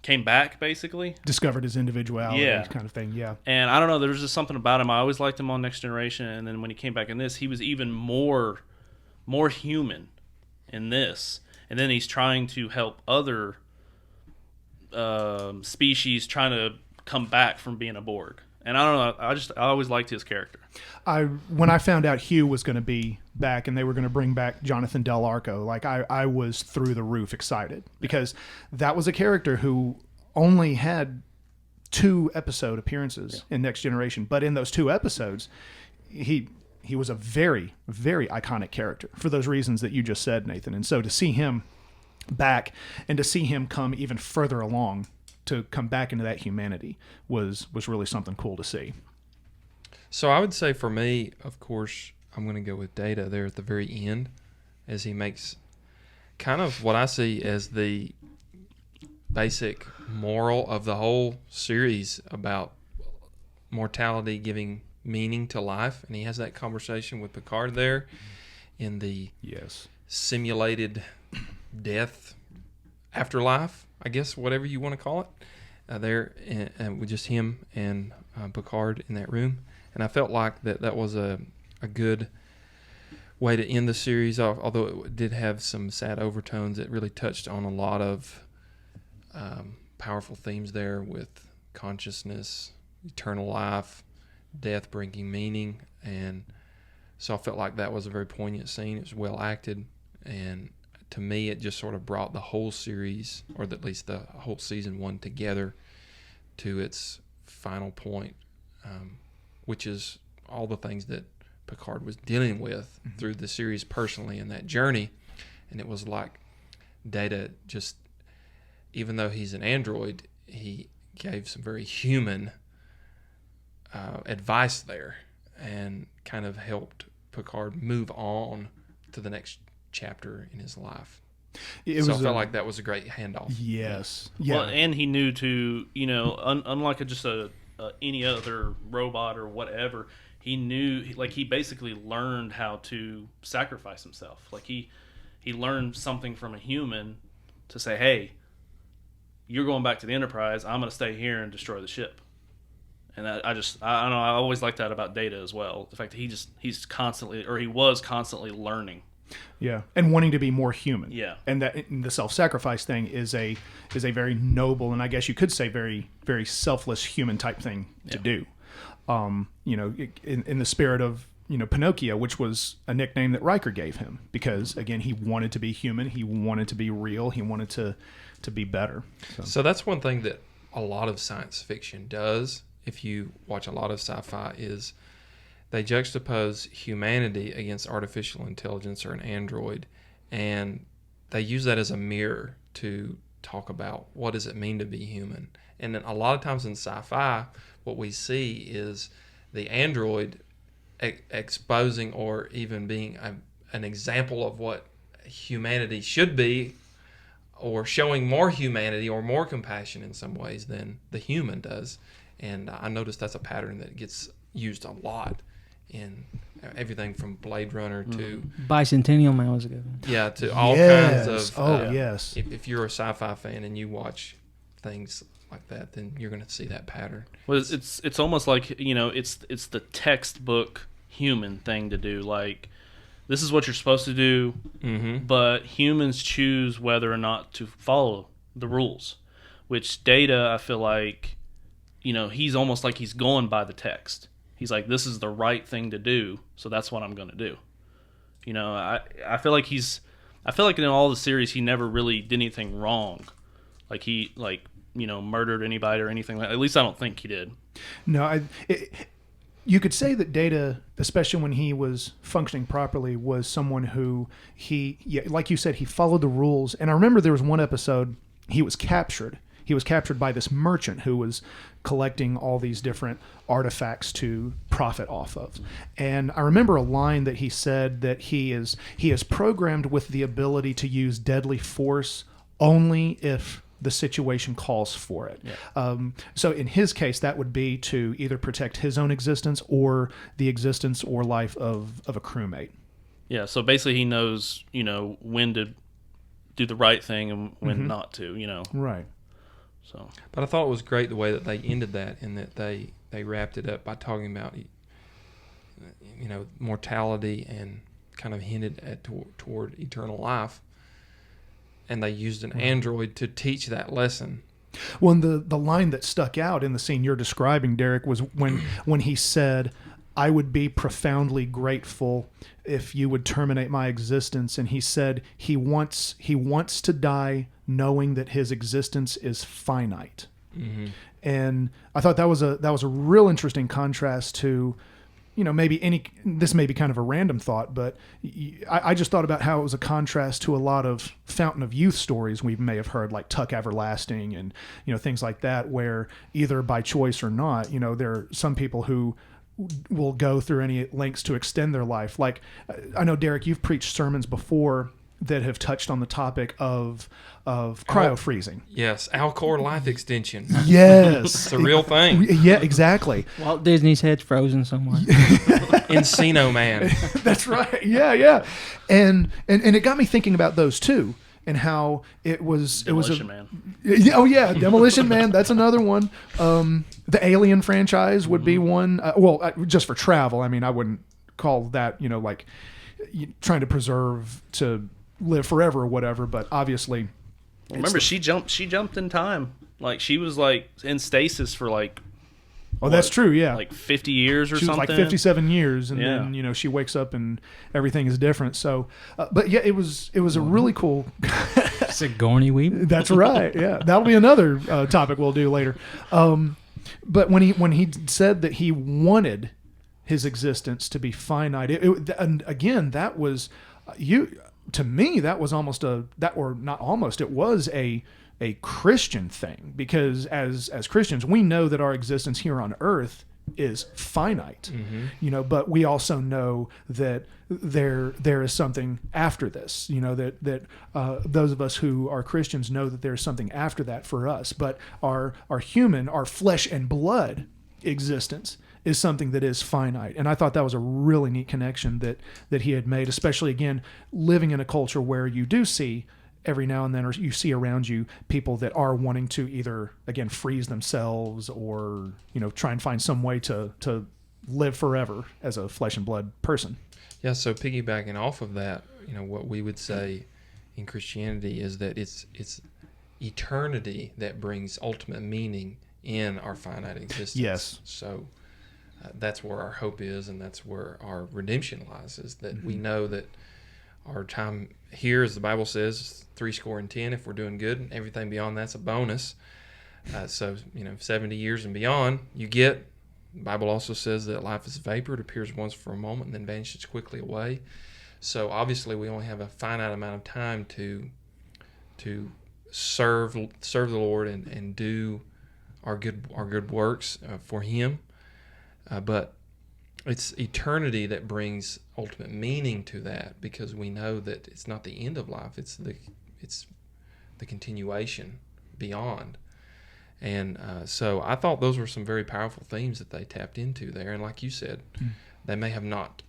came back, basically. Discovered his individuality, kind of thing, yeah. And I don't know, there was just something about him. I always liked him on Next Generation, and then when he came back in this, he was even more human in this. And then he's trying to help other species trying to come back from being a Borg. And I don't know, I always liked his character. When I found out Hugh was going to be back and they were going to bring back Jonathan Del Arco, like I was through the roof excited, because that was a character who only had 2 episode appearances in Next Generation. But in those 2 episodes, he was a very, very iconic character for those reasons that you just said, Nathan. And so to see him back and to see him come even further along, to come back into that humanity was really something cool to see. So I would say for me, of course, I'm going to go with Data there at the very end. as he makes kind of what I see as the basic moral of the whole series about mortality giving meaning to life. And he has that conversation with Picard there in the simulated death afterlife, I guess, whatever you want to call it, there with just him and Picard in that room. And I felt like that was a good way to end the series off, although it did have some sad overtones. It really touched on a lot of powerful themes there with consciousness, eternal life, death bringing meaning. And so I felt like that was a very poignant scene. It was well acted, and to me it just sort of brought the whole series, or at least the whole season 1, together to its final point, which is all the things that Picard was dealing with through the series personally in that journey. And it was like Data, just even though he's an android, he gave some very human advice there and kind of helped Picard move on to the next chapter in his life. I felt like that was a great handoff. Yes. Yeah. Well, and he knew to, unlike just any other robot or whatever, he knew, like, he basically learned how to sacrifice himself. Like, he learned something from a human to say, hey, you're going back to the Enterprise, I'm going to stay here and destroy the ship. And I don't know, I always liked that about Data as well. The fact that he was constantly learning. Yeah, and wanting to be more human. Yeah. And that the self-sacrifice thing is a very noble, and I guess you could say very, very selfless human type thing to do. In the spirit of, Pinocchio, which was a nickname that Riker gave him, because again, he wanted to be human, he wanted to be real, he wanted to be better. So that's one thing that a lot of science fiction does, if you watch a lot of sci-fi, is they juxtapose humanity against artificial intelligence or an android, and they use that as a mirror to talk about what does it mean to be human. And then a lot of times in sci-fi, what we see is the android exposing or even being an example of what humanity should be, or showing more humanity or more compassion in some ways than the human does. And I noticed that's a pattern that gets used a lot in everything from Blade Runner to Bicentennial Man was a good one. Yeah, to all kinds of. Yes. If you're a sci-fi fan and you watch things like that, then you're going to see that pattern. Well, it's almost like, it's the textbook human thing to do. Like, this is what you're supposed to do, but humans choose whether or not to follow the rules. Which Data, I feel like, he's almost like he's going by the text. He's like, this is the right thing to do, so that's what I'm going to do. I feel like in all the series he never really did anything wrong. Like he murdered anybody or anything like that. At least I don't think he did. No, you could say that Data, especially when he was functioning properly, was someone who like you said, he followed the rules. And I remember there was one episode he was captured. He was captured by this merchant who was collecting all these different artifacts to profit off of. And I remember a line that he said that he is programmed with the ability to use deadly force only if the situation calls for it. Yeah. So in his case, that would be to either protect his own existence or the existence or life of a crewmate. Yeah, so basically he knows, when to do the right thing and when not to, Right. So, but I thought it was great the way that they ended that, and that they wrapped it up by talking about, mortality, and kind of hinted at toward eternal life, and they used an android to teach that lesson. Well, and the line that stuck out in the scene you're describing, Derek, was when he said, I would be profoundly grateful if you would terminate my existence. And he said he wants to die knowing that his existence is finite. Mm-hmm. And I thought that was a real interesting contrast to, this may be kind of a random thought, but I just thought about how it was a contrast to a lot of Fountain of Youth stories we may have heard, like Tuck Everlasting and, things like that, where either by choice or not, there are some people who will go through any lengths to extend their life. Like, I know, Derek, you've preached sermons before that have touched on the topic of cryo freezing. Yes, Alcor life extension. Yes. It's a real thing. Yeah, exactly. Walt Disney's head's frozen somewhere. Encino Man. That's right. Yeah. And it got me thinking about those too, and how Demolition Man. Oh yeah, Demolition Man. That's another one. The Alien franchise would be one. Just for travel. I mean, I wouldn't call that, like trying to preserve to live forever or whatever. But obviously, Remember, she jumped in time. Like, she was like in stasis for like. Oh, that's true. Yeah, like 50 years or she was something. like 57 years, and Yeah. then she wakes up and everything is different. So, but yeah, it was a really cool. Sigourney Weaver. That's right. Yeah, that'll be another topic we'll do later. But when he said that he wanted his existence to be finite, and again, that was to me, that was it was a Christian thing, because as Christians, we know that our existence here on earth is finite, but we also know that there is something after this, that those of us who are Christians know that there's something after that for us, but our flesh and blood existence is something that is finite. And I thought that was a really neat connection that he had made, especially, again, living in a culture where you do see every now and then, or you see around you, people that are wanting to either, again, freeze themselves or, try and find some way to live forever as a flesh and blood person. Yeah, so piggybacking off of that, what we would say in Christianity is that it's eternity that brings ultimate meaning in our finite existence. Yes. So that's where our hope is, and that's where our redemption lies, is that we know that our time here, as the Bible says, 70 if we're doing good, and everything beyond that's a bonus. So 70 years and beyond, you get. The Bible also says that life is vapor; it appears once for a moment and then vanishes quickly away. So obviously, we only have a finite amount of time to serve the Lord and do our good works for Him. But it's eternity that brings ultimate meaning to that, because we know that it's not the end of life; it's the continuation beyond. And so I thought those were some very powerful themes that they tapped into there. And like you said, they may have not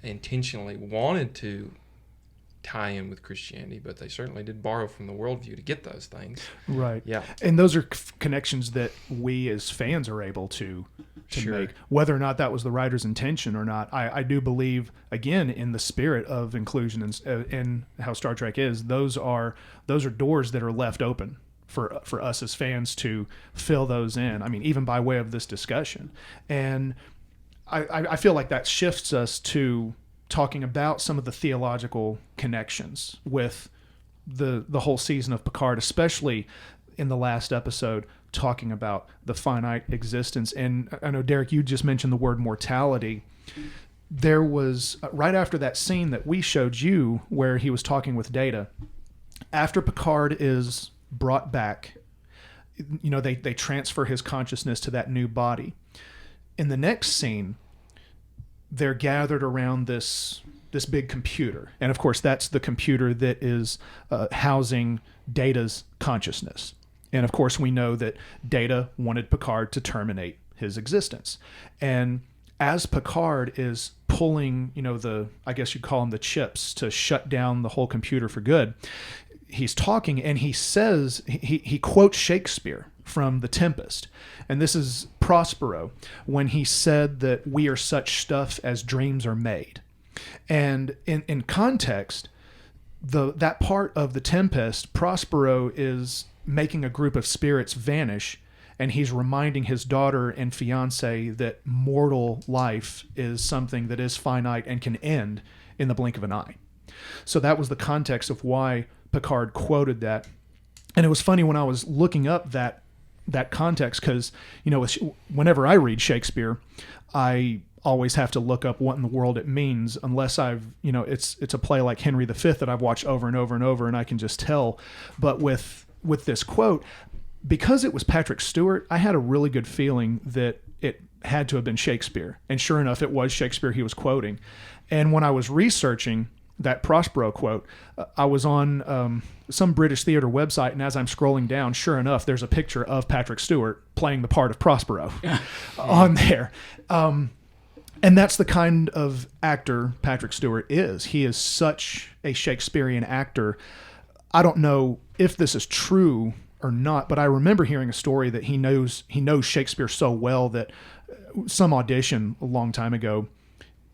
intentionally wanted to tie in with Christianity, but they certainly did borrow from the worldview to get those things. Right. Yeah. And those are connections that we as fans are able to Sure. make, whether or not that was the writer's intention or not. I do believe, again, in the spirit of inclusion and how Star Trek is. Those are doors that are left open for us as fans to fill those in. I mean, even by way of this discussion. And I feel like that shifts us to talking about some of the theological connections with the whole season of Picard, especially in the last episode, talking about the finite existence. And I know, Derek, you just mentioned the word mortality. There was, right after that scene that we showed you where he was talking with Data, after Picard is brought back, they transfer his consciousness to that new body. In the next scene, they're gathered around this big computer. And of course, that's the computer that is housing Data's consciousness. And of course, we know that Data wanted Picard to terminate his existence. And as Picard is pulling, I guess you'd call them the chips to shut down the whole computer for good, he's talking and he says, he quotes Shakespeare from The Tempest. And this is Prospero, when he said that we are such stuff as dreams are made. And in context, that part of The Tempest, Prospero is making a group of spirits vanish, and he's reminding his daughter and fiance that mortal life is something that is finite and can end in the blink of an eye. So that was the context of why Picard quoted that. And it was funny when I was looking up that context, because whenever I read Shakespeare, I always have to look up what in the world it means, unless I've it's a play like Henry V that I've watched over and over and over, and I can just tell. But with this quote, because it was Patrick Stewart, I had a really good feeling that had to have been Shakespeare. And sure enough, it was Shakespeare he was quoting. And when I was researching that Prospero quote, I was on some British theater website, and as I'm scrolling down, sure enough, there's a picture of Patrick Stewart playing the part of Prospero on there. And that's the kind of actor Patrick Stewart is. He is such a Shakespearean actor. I don't know if this is true or not, but I remember hearing a story that he knows Shakespeare so well that some audition a long time ago,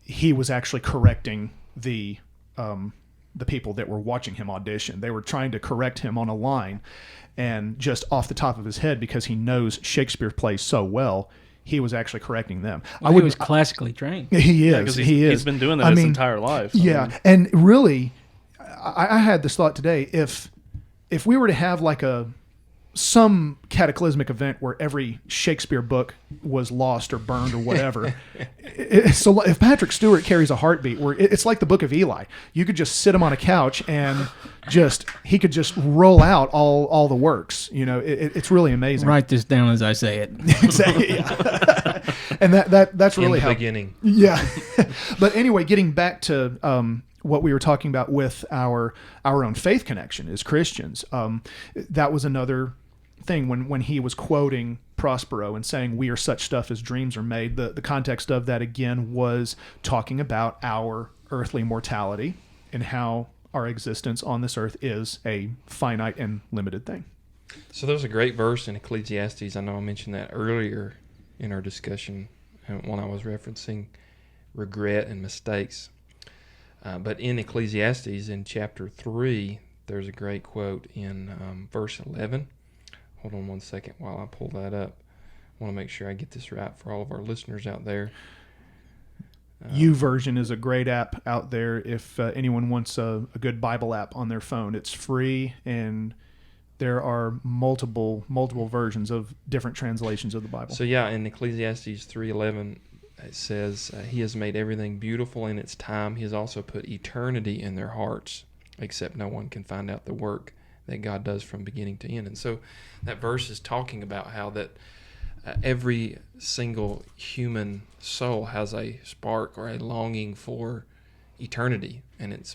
he was actually correcting the people that were watching him audition. They were trying to correct him on a line, and just off the top of his head, because he knows Shakespeare plays so well, he was actually correcting them. Well, he was classically trained. He is. 'cause He is. He's been doing that his entire life. Yeah, and really, I had this thought today. If we were to have like some cataclysmic event where every Shakespeare book was lost or burned or whatever, so if Patrick Stewart carries a heartbeat, where it's like the Book of Eli, you could just sit him on a couch and he could just roll out all the works. You know, it's really amazing. Write this down as I say it. Exactly. Yeah. And that's really in the how. beginning. Yeah. But anyway, getting back to what we were talking about with our own faith connection as Christians, that was another thing when he was quoting Prospero and saying we are such stuff as dreams are made. The context of that again was talking about our earthly mortality and how our existence on this earth is a finite and limited thing. So there's a great verse in Ecclesiastes. I know I mentioned that earlier in our discussion when I was referencing regret and mistakes. But in Ecclesiastes, in chapter 3, there's a great quote in verse 11. Hold on one second while I pull that up. I want to make sure I get this right for all of our listeners out there. YouVersion is a great app out there if anyone wants a good Bible app on their phone. It's free, and there are multiple versions of different translations of the Bible. So yeah, in Ecclesiastes 3:11, it says, He has made everything beautiful in its time. He has also put eternity in their hearts, except no one can find out the work that God does from beginning to end. And so that verse is talking about how that every single human soul has a spark or a longing for eternity, and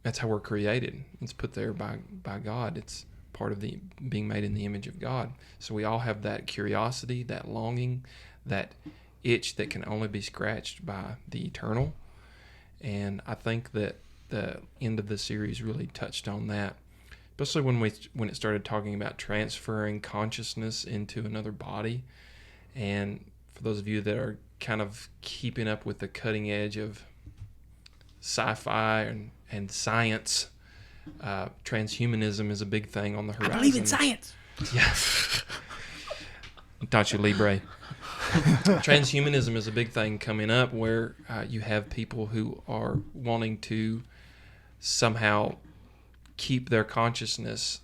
that's how we're created. It's put there by God. It's part of the being made in the image of God. So we all have that curiosity, that longing, that itch that can only be scratched by the eternal. And I think that the end of the series really touched on that, especially when it started talking about transferring consciousness into another body. And for those of you that are kind of keeping up with the cutting edge of sci-fi and science, transhumanism is a big thing on the horizon. I believe in science. Yeah. Tacho Libre. Transhumanism is a big thing coming up where you have people who are wanting to somehow keep their consciousness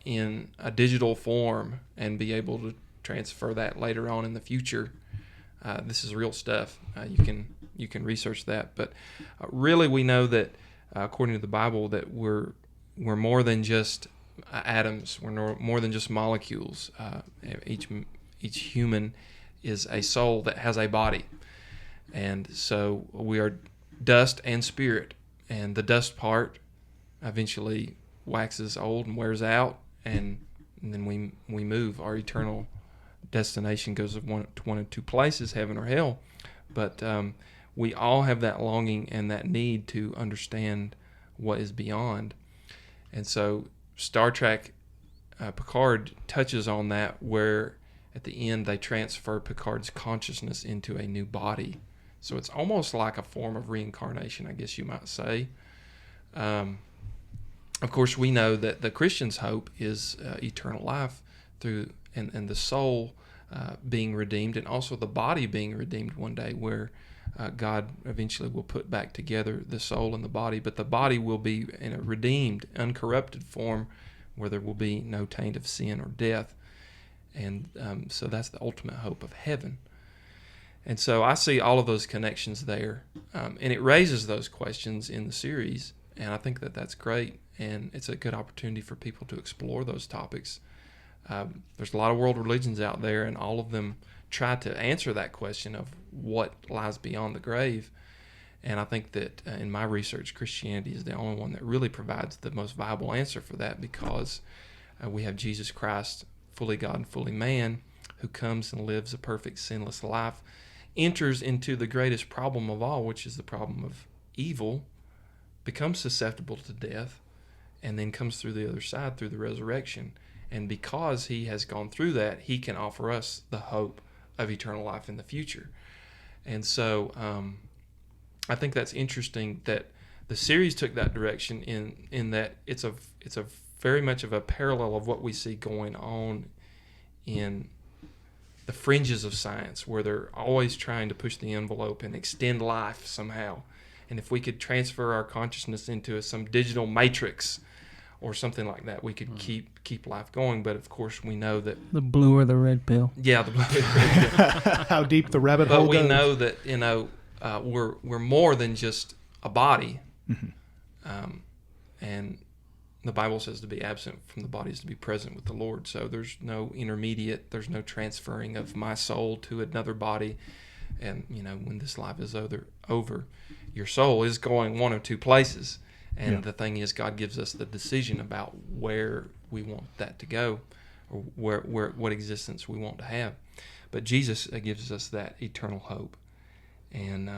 in a digital form and be able to transfer that later on in the future. This is real stuff. You can research that, but really we know that according to the Bible that we're more than just atoms. We're more than just molecules. Each human is a soul that has a body, and so we are dust and spirit. And the dust part eventually waxes old and wears out, and then we move. Our eternal destination goes to one of two places, heaven or hell. But we all have that longing and that need to understand what is beyond. And so Star Trek Picard touches on that, where at the end they transfer Picard's consciousness into a new body. So it's almost like a form of reincarnation, I guess you might say. Of course, we know that the Christian's hope is eternal life through and the soul being redeemed, and also the body being redeemed one day, where God eventually will put back together the soul and the body, but the body will be in a redeemed, uncorrupted form where there will be no taint of sin or death. And so that's the ultimate hope of heaven. And so I see all of those connections there, and it raises those questions in the series, and I think that that's great, and it's a good opportunity for people to explore those topics. There's a lot of world religions out there, and all of them try to answer that question of what lies beyond the grave. And I think that in my research, Christianity is the only one that really provides the most viable answer for that, because we have Jesus Christ, fully God and fully man, who comes and lives a perfect, sinless life, enters into the greatest problem of all, which is the problem of evil, becomes susceptible to death, and then comes through the other side through the resurrection. And because he has gone through that, he can offer us the hope of eternal life in the future. And so I think that's interesting that the series took that direction in that it's a very much of a parallel of what we see going on in the fringes of science, where they're always trying to push the envelope and extend life somehow. And if we could transfer our consciousness into some digital matrix or something like that, we could keep life going. But of course, we know that The blue or the red pill. yeah, the blue or the red pill. How deep the rabbit hole But we goes. know that we're more than just a body, and the Bible says to be absent from the body is to be present with the Lord. So there's no intermediate, there's no transferring of my soul to another body. And when this life is over, your soul is going one or two places. And the thing is, God gives us the decision about where we want that to go, or what existence we want to have. But Jesus gives us that eternal hope. And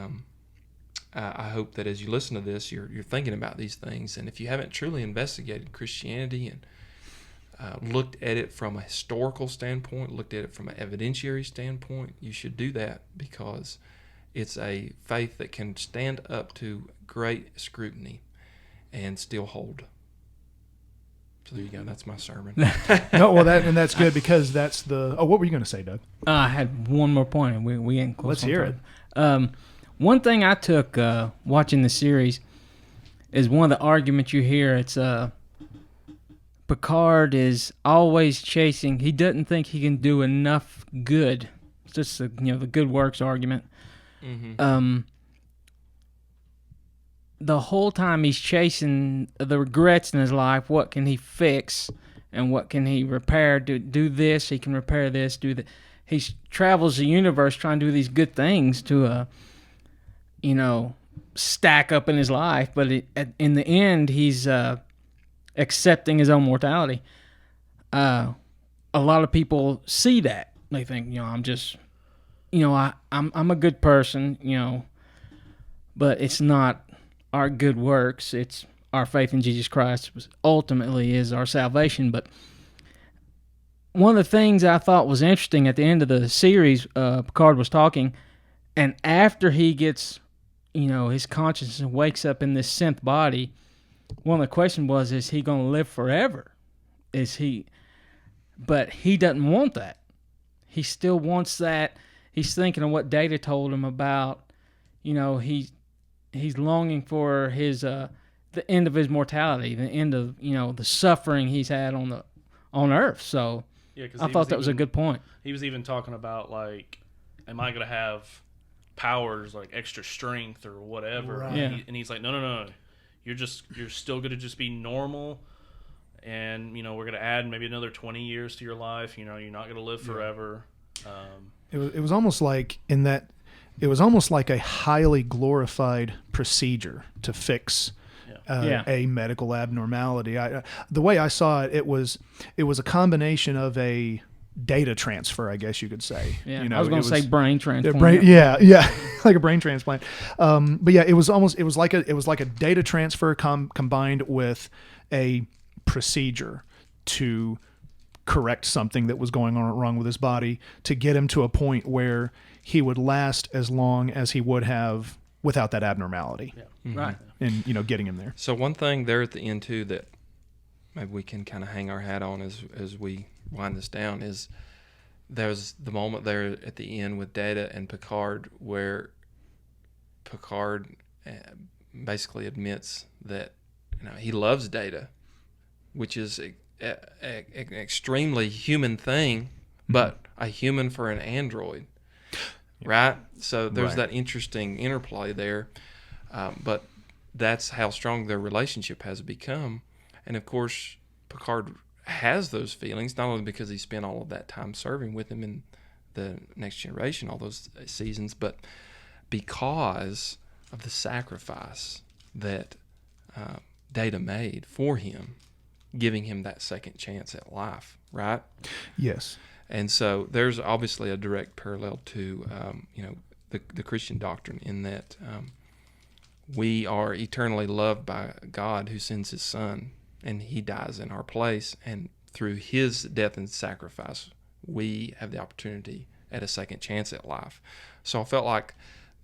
I hope that as you listen to this, you're thinking about these things. And if you haven't truly investigated Christianity and looked at it from a historical standpoint, looked at it from an evidentiary standpoint, you should do that, because it's a faith that can stand up to great scrutiny and still hold. So there you go. That's my sermon. No, well, that's good, because that's the. Oh, what were you going to say, Doug? I had one more point, and we ain't close. Let's hear it. One thing I took watching the series is one of the arguments you hear. It's Picard is always chasing. He doesn't think he can do enough good. It's just the good works argument. Mm-hmm. The whole time he's chasing the regrets in his life. What can he fix, and what can he repair? Do this. He can repair this. Do that. He travels the universe trying to do these good things to stack up in his life. But in the end, he's accepting his own mortality. A lot of people see that. They think, I'm just, I'm a good person, but it's not our good works. It's our faith in Jesus Christ, which ultimately is our salvation. But one of the things I thought was interesting at the end of the series, Picard was talking, and after he gets, his consciousness wakes up in this synth body, one of the questions was, is he going to live forever? But he doesn't want that. He still wants that. He's thinking of what Data told him about, he's longing for his the end of his mortality, the end of the suffering he's had on Earth. So Yeah, because I thought that was a good point. He was even talking about, like, am I going to have powers like extra strength or whatever? Right. Yeah. And he's like, no. You're still going to just be normal, and we're going to add maybe another 20 years to your life. You're not going to live forever. It was almost like it was almost like a highly glorified procedure to fix a medical abnormality. The way I saw it, it was a combination of a data transfer, I guess you could say. Yeah, I was going to say brain transplant. Like a brain transplant. But yeah, it was like a data transfer combined with a procedure to correct something that was going on wrong with his body, to get him to a point where he would last as long as he would have without that abnormality. Yeah. Mm-hmm. Right. And getting him there. So one thing there at the end too that maybe we can kind of hang our hat on as we wind this down is there's the moment there at the end with Data and Picard where Picard basically admits that he loves Data, which is an extremely human thing, but a human for an android, right? So there's that interesting interplay there, but that's how strong their relationship has become. And of course, Picard has those feelings, not only because he spent all of that time serving with him in the Next Generation, all those seasons, but because of the sacrifice that Data made for him, giving him that second chance at life, right? Yes. And so there's obviously a direct parallel to, the Christian doctrine in that we are eternally loved by God who sends his son, and he dies in our place. And through his death and sacrifice, we have the opportunity at a second chance at life. So I felt like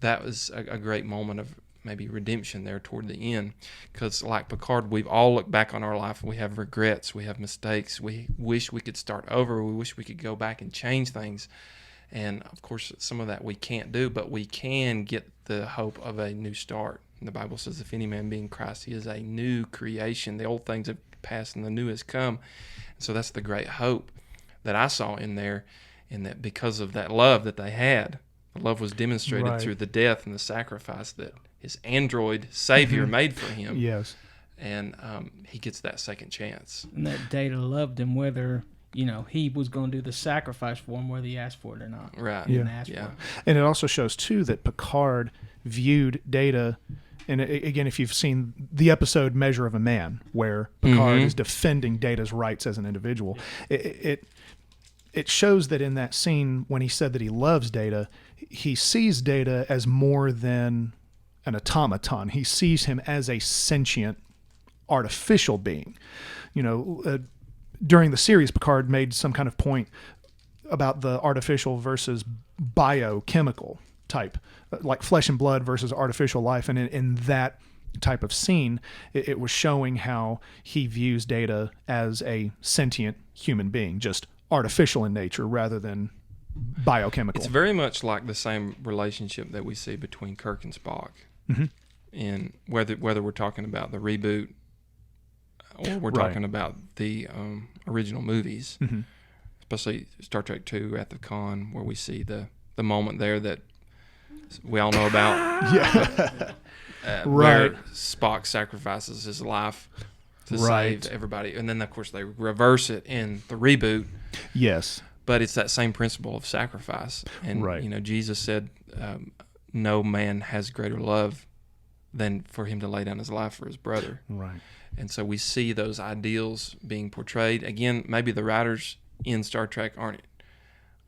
that was a great moment of maybe redemption there toward the end, because like Picard, we've all looked back on our life and we have regrets, we have mistakes, we wish we could start over, we wish we could go back and change things, and of course some of that we can't do, but we can get the hope of a new start. And the Bible says, if any man be in Christ, he is a new creation, the old things have passed and the new has come. And so that's the great hope that I saw in there, in that because of that love that they had, the love was demonstrated through the death and the sacrifice that his android savior made for him. Yes. And he gets that second chance. And that Data loved him whether, he was going to do the sacrifice for him, whether he asked for it or not. Right. He didn't ask for it. And it also shows, too, that Picard viewed Data, and again, if you've seen the episode Measure of a Man, where Picard is defending Data's rights as an individual, it shows that in that scene when he said that he loves Data, he sees Data as more than an automaton. He sees him as a sentient, artificial being. During the series, Picard made some kind of point about the artificial versus biochemical type, like flesh and blood versus artificial life. And in that type of scene, it was showing how he views Data as a sentient human being, just artificial in nature rather than biochemical. It's very much like the same relationship that we see between Kirk and Spock. And whether we're talking about the reboot or we're talking about the original movies, especially Star Trek II Wrath of Khan, where we see the moment there that we all know about. Where Spock sacrifices his life to save everybody. And then, of course, they reverse it in the reboot. Yes. But it's that same principle of sacrifice. And, Jesus said, no man has greater love than for him to lay down his life for his brother. Right. And so we see those ideals being portrayed. Again, maybe the writers in Star Trek aren't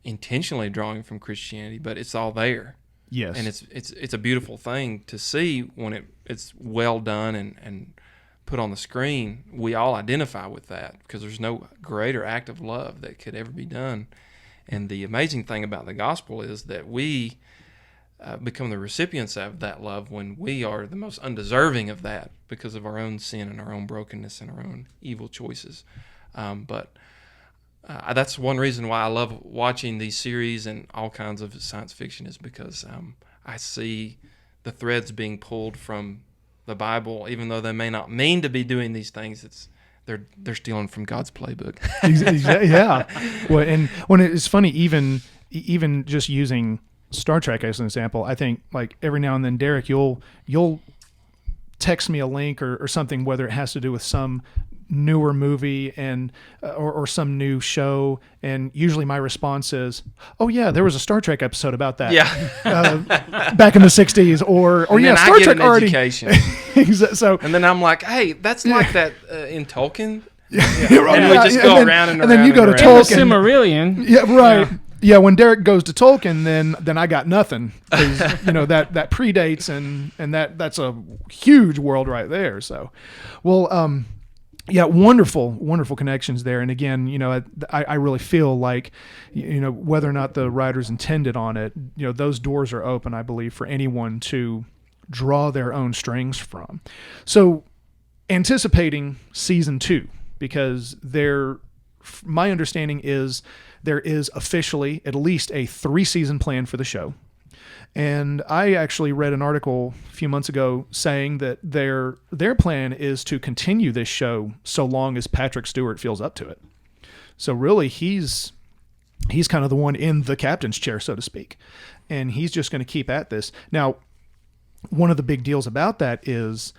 intentionally drawing from Christianity, but it's all there. Yes. And it's a beautiful thing to see when it's well done and put on the screen. We all identify with that because there's no greater act of love that could ever be done. And the amazing thing about the gospel is that we become the recipients of that love when we are the most undeserving of that because of our own sin and our own brokenness and our own evil choices. But that's one reason why I love watching these series and all kinds of science fiction, is because I see the threads being pulled from the Bible, even though they may not mean to be doing these things. They're stealing from God's playbook. Yeah. Well, and when it's funny, even just using Star Trek as an example, I think like every now and then, Derek, you'll text me a link or something, whether it has to do with some newer movie and or some new show, and usually my response is, "Oh yeah, there was a Star Trek episode about that." Back in the '60s, or yeah, Star Trek already. Education. So, and then I'm like, "Hey, that's like that in Tolkien." And we just go around and around. And then you go to Tolkien. Tolkien. Silmarillion. Yeah, right. Yeah, when Derek goes to Tolkien, then I got nothing, because that predates and that's a huge world right there. So, well, yeah, wonderful connections there. And again, I really feel like, whether or not the writers intended on it, those doors are open, I believe, for anyone to draw their own strings from. So, anticipating season 2, because my understanding is there is officially at least a 3-season plan for the show. And I actually read an article a few months ago saying that their plan is to continue this show so long as Patrick Stewart feels up to it. So really, he's kind of the one in the captain's chair, so to speak. And he's just going to keep at this. Now, one of the big deals about that is,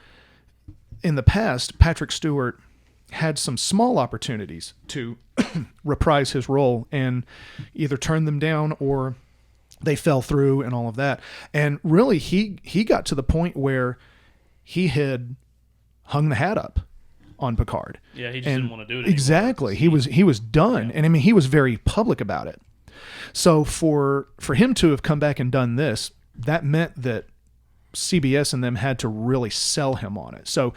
in the past, Patrick Stewart, had some small opportunities to reprise his role and either turn them down or they fell through and all of that. And really, he got to the point where he had hung the hat up on Picard. Yeah, he just didn't want to do it anymore. Exactly. He was done. Yeah. And I mean, he was very public about it. So for him to have come back and done this, that meant that CBS and them had to really sell him on it. So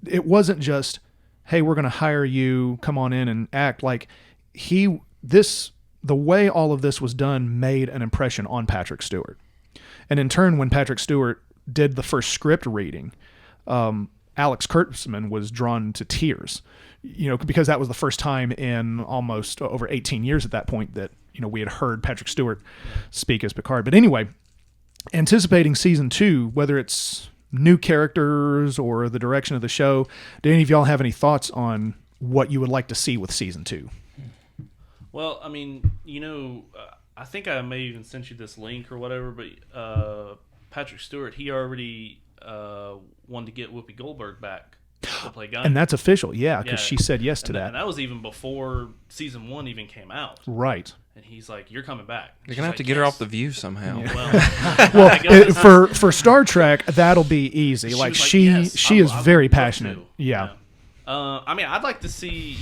it wasn't just, hey, we're going to hire you, come on in and act. Like the way all of this was done made an impression on Patrick Stewart. And in turn, when Patrick Stewart did the first script reading, Alex Kurtzman was drawn to tears, because that was the first time in almost over 18 years at that point that, we had heard Patrick Stewart speak as Picard. But anyway, anticipating season 2, whether it's new characters or the direction of the show, do any of y'all have any thoughts on what you would like to see with season 2? Well, I mean, I think I may even sent you this link or whatever, but Patrick Stewart, he already wanted to get Whoopi Goldberg back to play Guy. And that's official, yeah, because she said yes to that. And that was even before season 1 even came out. Right. And he's like, "You're coming back." You're going to have to get her off The View somehow. Yeah. Well, for Star Trek, that'll be easy. She is very passionate. Yeah. I mean, I'd like to see,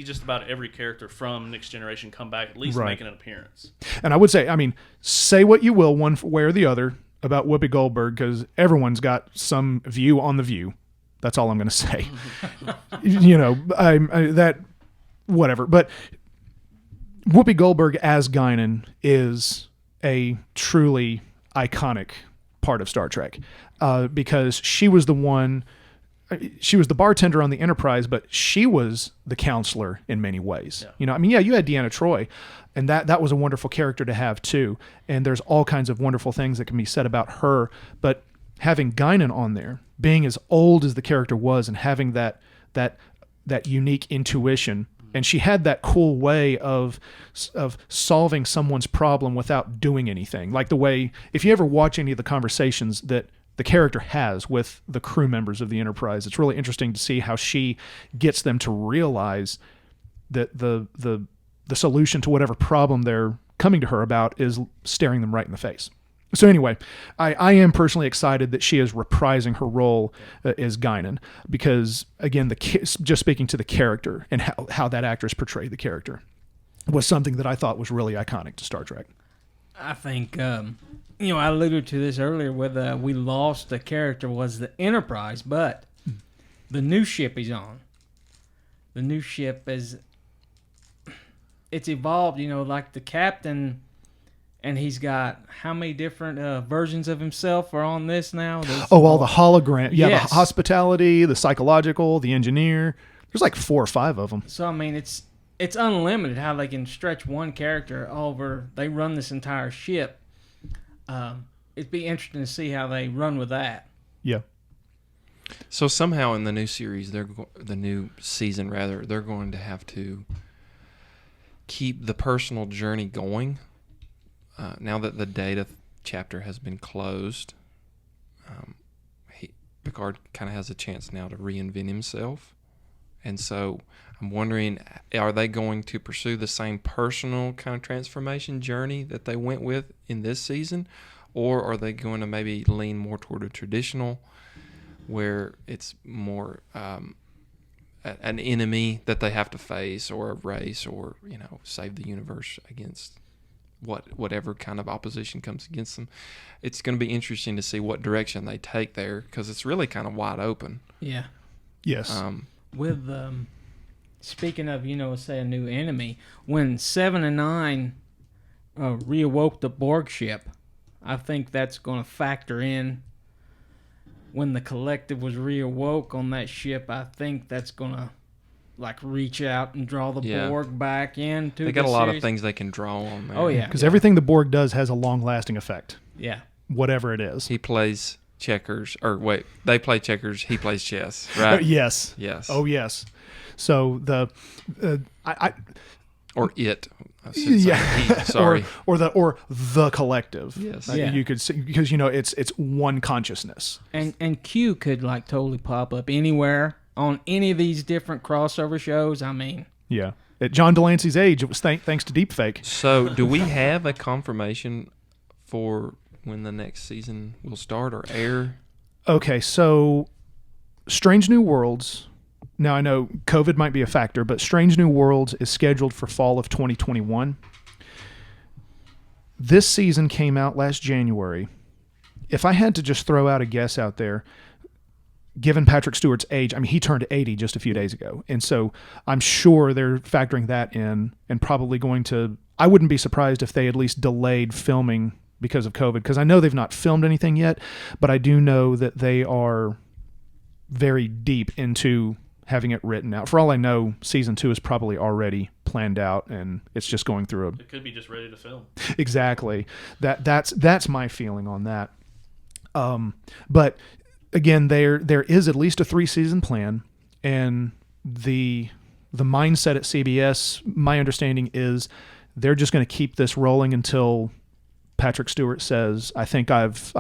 just about every character from Next Generation come back, at least making an appearance. And I would say, say what you will, one way or the other, about Whoopi Goldberg, because everyone's got some view on The View. That's all I'm going to say. That, whatever. But Whoopi Goldberg as Guinan is a truly iconic part of Star Trek, because she was the one. She was the bartender on the Enterprise, but she was the counselor in many ways. Yeah. You had Deanna Troi, and that was a wonderful character to have too. And there's all kinds of wonderful things that can be said about her. But having Guinan on there, being as old as the character was, and having that unique intuition, and she had that cool way of solving someone's problem without doing anything. Like the way, if you ever watch any of the conversations that the character has with the crew members of the Enterprise, it's really interesting to see how she gets them to realize that the solution to whatever problem they're coming to her about is staring them right in the face. So anyway, I am personally excited that she is reprising her role as Guinan, because again, just speaking to the character and how that actress portrayed the character was something that I thought was really iconic to Star Trek. I think, I alluded to this earlier with we lost the character was the Enterprise, but the new ship he's on. The new ship it's evolved, like the captain, and he's got how many different versions of himself are on this now? All the hologram. Yeah, yes. The hospitality, the psychological, the engineer. There's like 4 or 5 of them. So, it's unlimited how they can stretch one character over. They run this entire ship. It'd be interesting to see how they run with that. Yeah. So somehow in the new series, the new season rather, they're going to have to keep the personal journey going. Now that the Data chapter has been closed, Picard kind of has a chance now to reinvent himself. And so I'm wondering, are they going to pursue the same personal kind of transformation journey that they went with in this season? Or are they going to maybe lean more toward a traditional where it's more an enemy that they have to face, or a race, or, save the universe against whatever kind of opposition comes against them? It's going to be interesting to see what direction they take there, because it's really kind of wide open. Yeah. Yes. With speaking of, say a new enemy, when 7 and 9 reawoke the Borg ship, I think that's going to factor in. When the collective was reawoke on that ship, I think that's going to reach out and draw the Borg back into the They got a lot series. of things they can draw on there. Oh, yeah. Because everything the Borg does has a long-lasting effect. Yeah. Whatever it is. He plays checkers, or wait, they play checkers, he plays chess, right? Yes. Yes. Oh, yes. So Or it. I said Yeah. he, sorry. or the collective. Yes. Yeah. You could say, because it's one consciousness. And Q could like totally pop up anywhere on any of these different crossover shows. I mean, Yeah. At John Delancey's age, it was thanks to deepfake. So, do we have a confirmation for when the next season will start or air? Okay, so Strange New Worlds. Now I know COVID might be a factor, but Strange New Worlds is scheduled for fall of 2021. This season came out last January. If I had to just throw out a guess out there, given Patrick Stewart's age, I mean, he turned 80 just a few days ago. And so I'm sure they're factoring that in and probably going to, I wouldn't be surprised if they at least delayed filming because of COVID, because I know they've not filmed anything yet, but I do know that they are very deep into having it written out. For all I know, season 2 is probably already planned out and it's just going through It could be just ready to film. Exactly. That's my feeling on that. But again, there is at least a 3-season plan, and the mindset at CBS, my understanding is they're just going to keep this rolling until Patrick Stewart says, "I think I've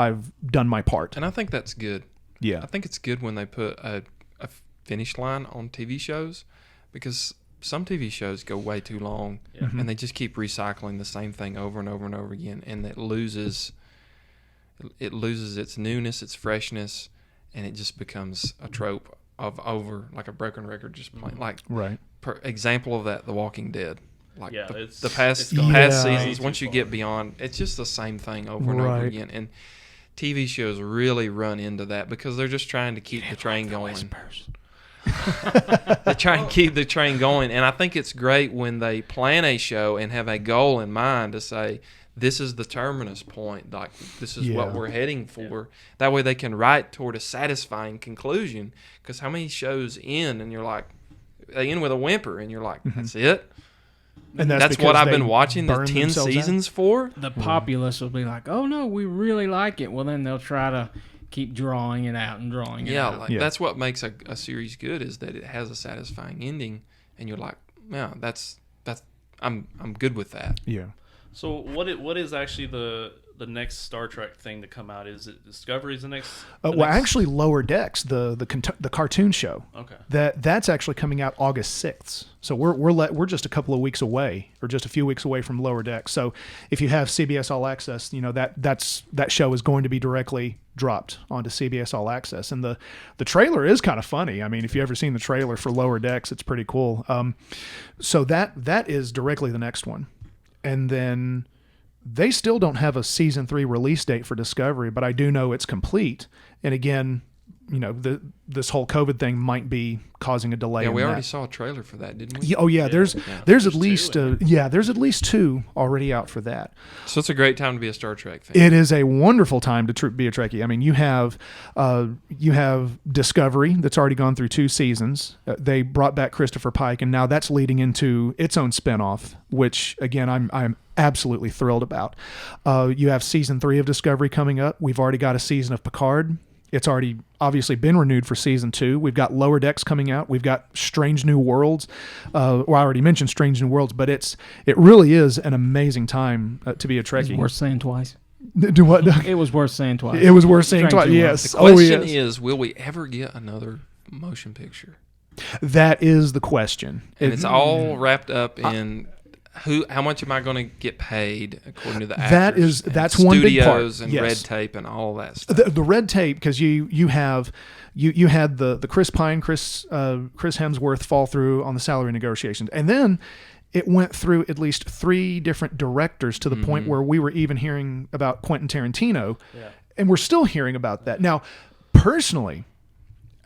done my part." And I think that's good. Yeah. I think it's good when they put a finish line on TV shows, because some TV shows go way too long and they just keep recycling the same thing over and over and over again, and it loses its newness, its freshness, and it just becomes a trope of over, like a broken record, just playing. Like, Right. Example of that, The Walking Dead. Like Yeah, the past gone Yeah. seasons, way once too you far. get beyond, it's just the same thing over and over Right. again. And TV shows really run into that because they're just trying to keep the train going. They try and keep the train going. And I think it's great when they plan a show and have a goal in mind to say, this is the terminus point. Like, this is what Yeah. we're heading for. That way they can write toward a satisfying conclusion. Because how many shows end and you're like, they end with a whimper and you're like, that's it? And That's because what I've they been watching the burned 10 themselves out? seasons for? the populace will be like, "Oh no, we really like it." Well, then they'll try to keep drawing it out and drawing it Yeah, out. like that's what makes a series good, is that it has a satisfying ending, and you're like, yeah, that's I'm good with that. Yeah. So what is actually the next Star Trek thing to come out? Is it Discovery's the next? Actually, Lower Decks, the cartoon show. Okay. That's actually coming out August 6th. So we're just a couple of weeks away, or just a few weeks away from Lower Decks. So if you have CBS All Access, that show is going to be directly dropped onto CBS All Access. And the trailer is kind of funny. I mean, if you ever seen the trailer for Lower Decks, it's pretty cool. So that is directly the next one. And then they still don't have a season 3 release date for Discovery, but I do know it's complete. And again, this whole COVID thing might be causing a delay. Yeah, in we that. already saw a trailer for that, didn't we? Yeah, oh yeah, there's There's at two, least isn't there's at least 2 already out for that. So it's a great time to be a Star Trek fan. It is a wonderful time to be a Trekkie. I mean, you have Discovery that's already gone through 2 seasons. They brought back Christopher Pike, and now that's leading into its own spinoff, which again I'm absolutely thrilled about. You have season 3 of Discovery coming up. We've already got a season of Picard. It's already obviously been renewed for season 2. We've got Lower Decks coming out. We've got Strange New Worlds. Well, I already mentioned Strange New Worlds, but it really is an amazing time to be a It's Trekkie. worth saying twice. Do what, Doug? It was worth saying twice. It was worth saying Strange twice. New Yes. The question yes. is, will we ever get another motion picture? That is the question. And it's all wrapped up in how much am I going to get paid according to the actors? That's one big part. Studios and Yes. red tape and all that stuff. The red tape, because you had the Chris Pine, Chris Hemsworth fall through on the salary negotiations, and then it went through at least 3 different directors to the point where we were even hearing about Quentin Tarantino, and we're still hearing about that now. Personally,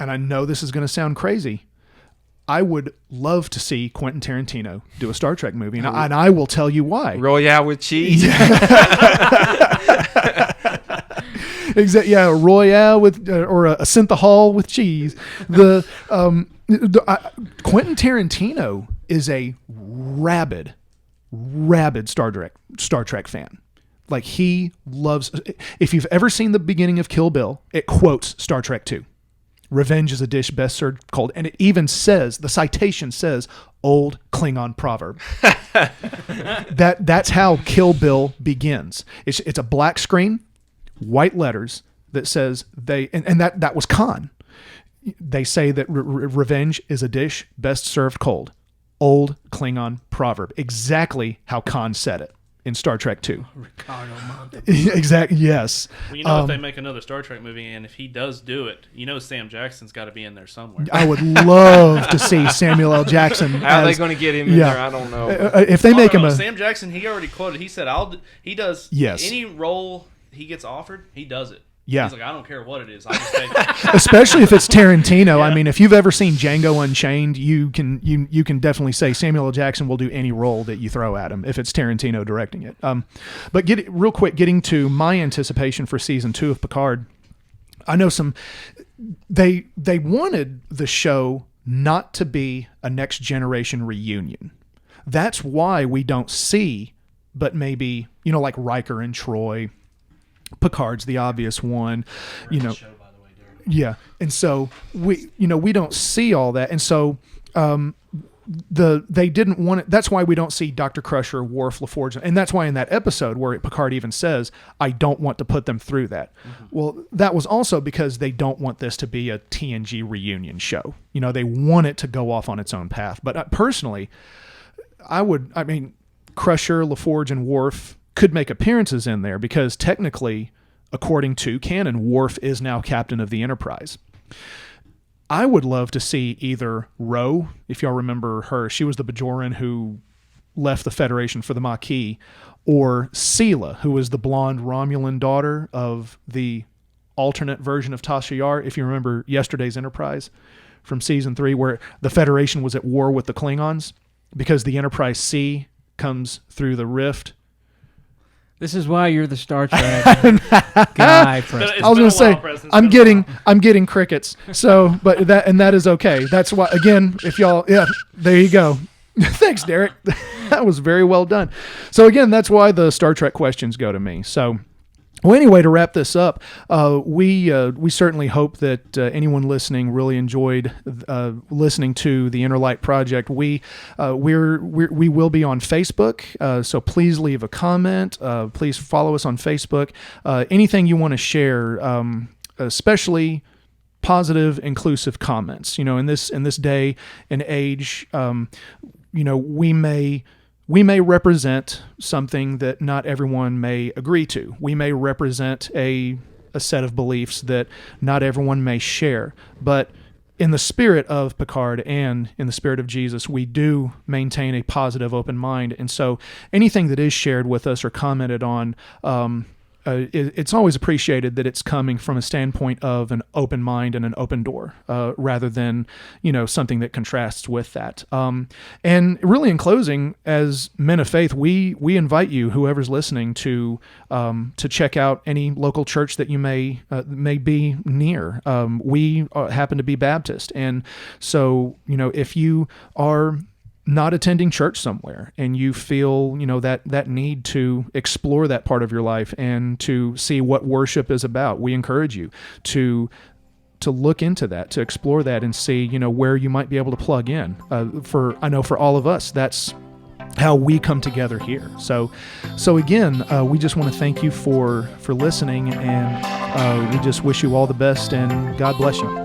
and I know this is going to sound crazy, I would love to see Quentin Tarantino do a Star Trek movie, and I will tell you why. Royale with cheese. Exactly. Yeah, a Royale with or a synthahol with cheese. Quentin Tarantino is a rabid Star Trek fan. Like, he loves. If you've ever seen the beginning of Kill Bill, it quotes Star Trek 2. Revenge is a dish best served cold. And it even says, the citation says, old Klingon proverb. That's how Kill Bill begins. It's a black screen, white letters that says and that was Khan. They say that revenge is a dish best served cold. Old Klingon proverb. Exactly how Khan said it in Star Trek 2. Ricardo Montalban. Exactly. Yes. Well, if they make another Star Trek movie, and if he does do it, Sam Jackson's got to be in there somewhere. I would love to see Samuel L. Jackson. How are they going to get him in there? I don't know. If they make him a Sam Jackson, he already quoted. He said, he does any role he gets offered, he does it. Yeah. He's like, I don't care what it is. I just take it. Especially if it's Tarantino. Yeah. I mean, if you've ever seen Django Unchained, you can definitely say Samuel L. Jackson will do any role that you throw at him if it's Tarantino directing it. But getting to my anticipation for season 2 of Picard, I know they wanted the show not to be a next generation reunion. That's why we don't see, but maybe, like Riker and Troy. Picard's the obvious one, Show, by the way, Derek. Yeah, and so we don't see all that, and so they didn't want it. That's why we don't see Dr. Crusher, Worf, LaForge, and that's why in that episode where Picard even says, "I don't want to put them through that." Mm-hmm. Well, that was also because they don't want this to be a TNG reunion show. They want it to go off on its own path. But personally, Crusher, LaForge, and Worf could make appearances in there because technically, according to canon, Worf is now captain of the Enterprise. I would love to see either Ro, if y'all remember her, she was the Bajoran who left the Federation for the Maquis, or Sela, who was the blonde Romulan daughter of the alternate version of Tasha Yar, if you remember yesterday's Enterprise from season 3, where the Federation was at war with the Klingons because the Enterprise C comes through the rift. This is why you're the Star Trek guy. I was going to say, I'm getting crickets. So, but that is okay. That's why, again, if y'all, there you go. Thanks, Derek. That was very well done. So again, that's why the Star Trek questions go to me. So, well, anyway, to wrap this up, we certainly hope that anyone listening really enjoyed listening to the Inner Light Project. We will be on Facebook, so please leave a comment. Please follow us on Facebook. Anything you want to share, especially positive, inclusive comments. In this day and age, we may represent something that not everyone may agree to. We may represent a set of beliefs that not everyone may share. But in the spirit of Picard and in the spirit of Jesus, we do maintain a positive, open mind. And so anything that is shared with us or commented on, it's always appreciated that it's coming from a standpoint of an open mind and an open door, rather than, something that contrasts with that. And really in closing, as men of faith, we invite you, whoever's listening, to check out any local church that you may be near. We happen to be Baptist. And so, if you are not attending church somewhere and you feel that need to explore that part of your life and to see what worship is about, we encourage you to look into that, to explore that and see where you might be able to plug in. I know for all of us, that's how we come together here. So again, we just want to thank you for listening, and we just wish you all the best, and God bless you.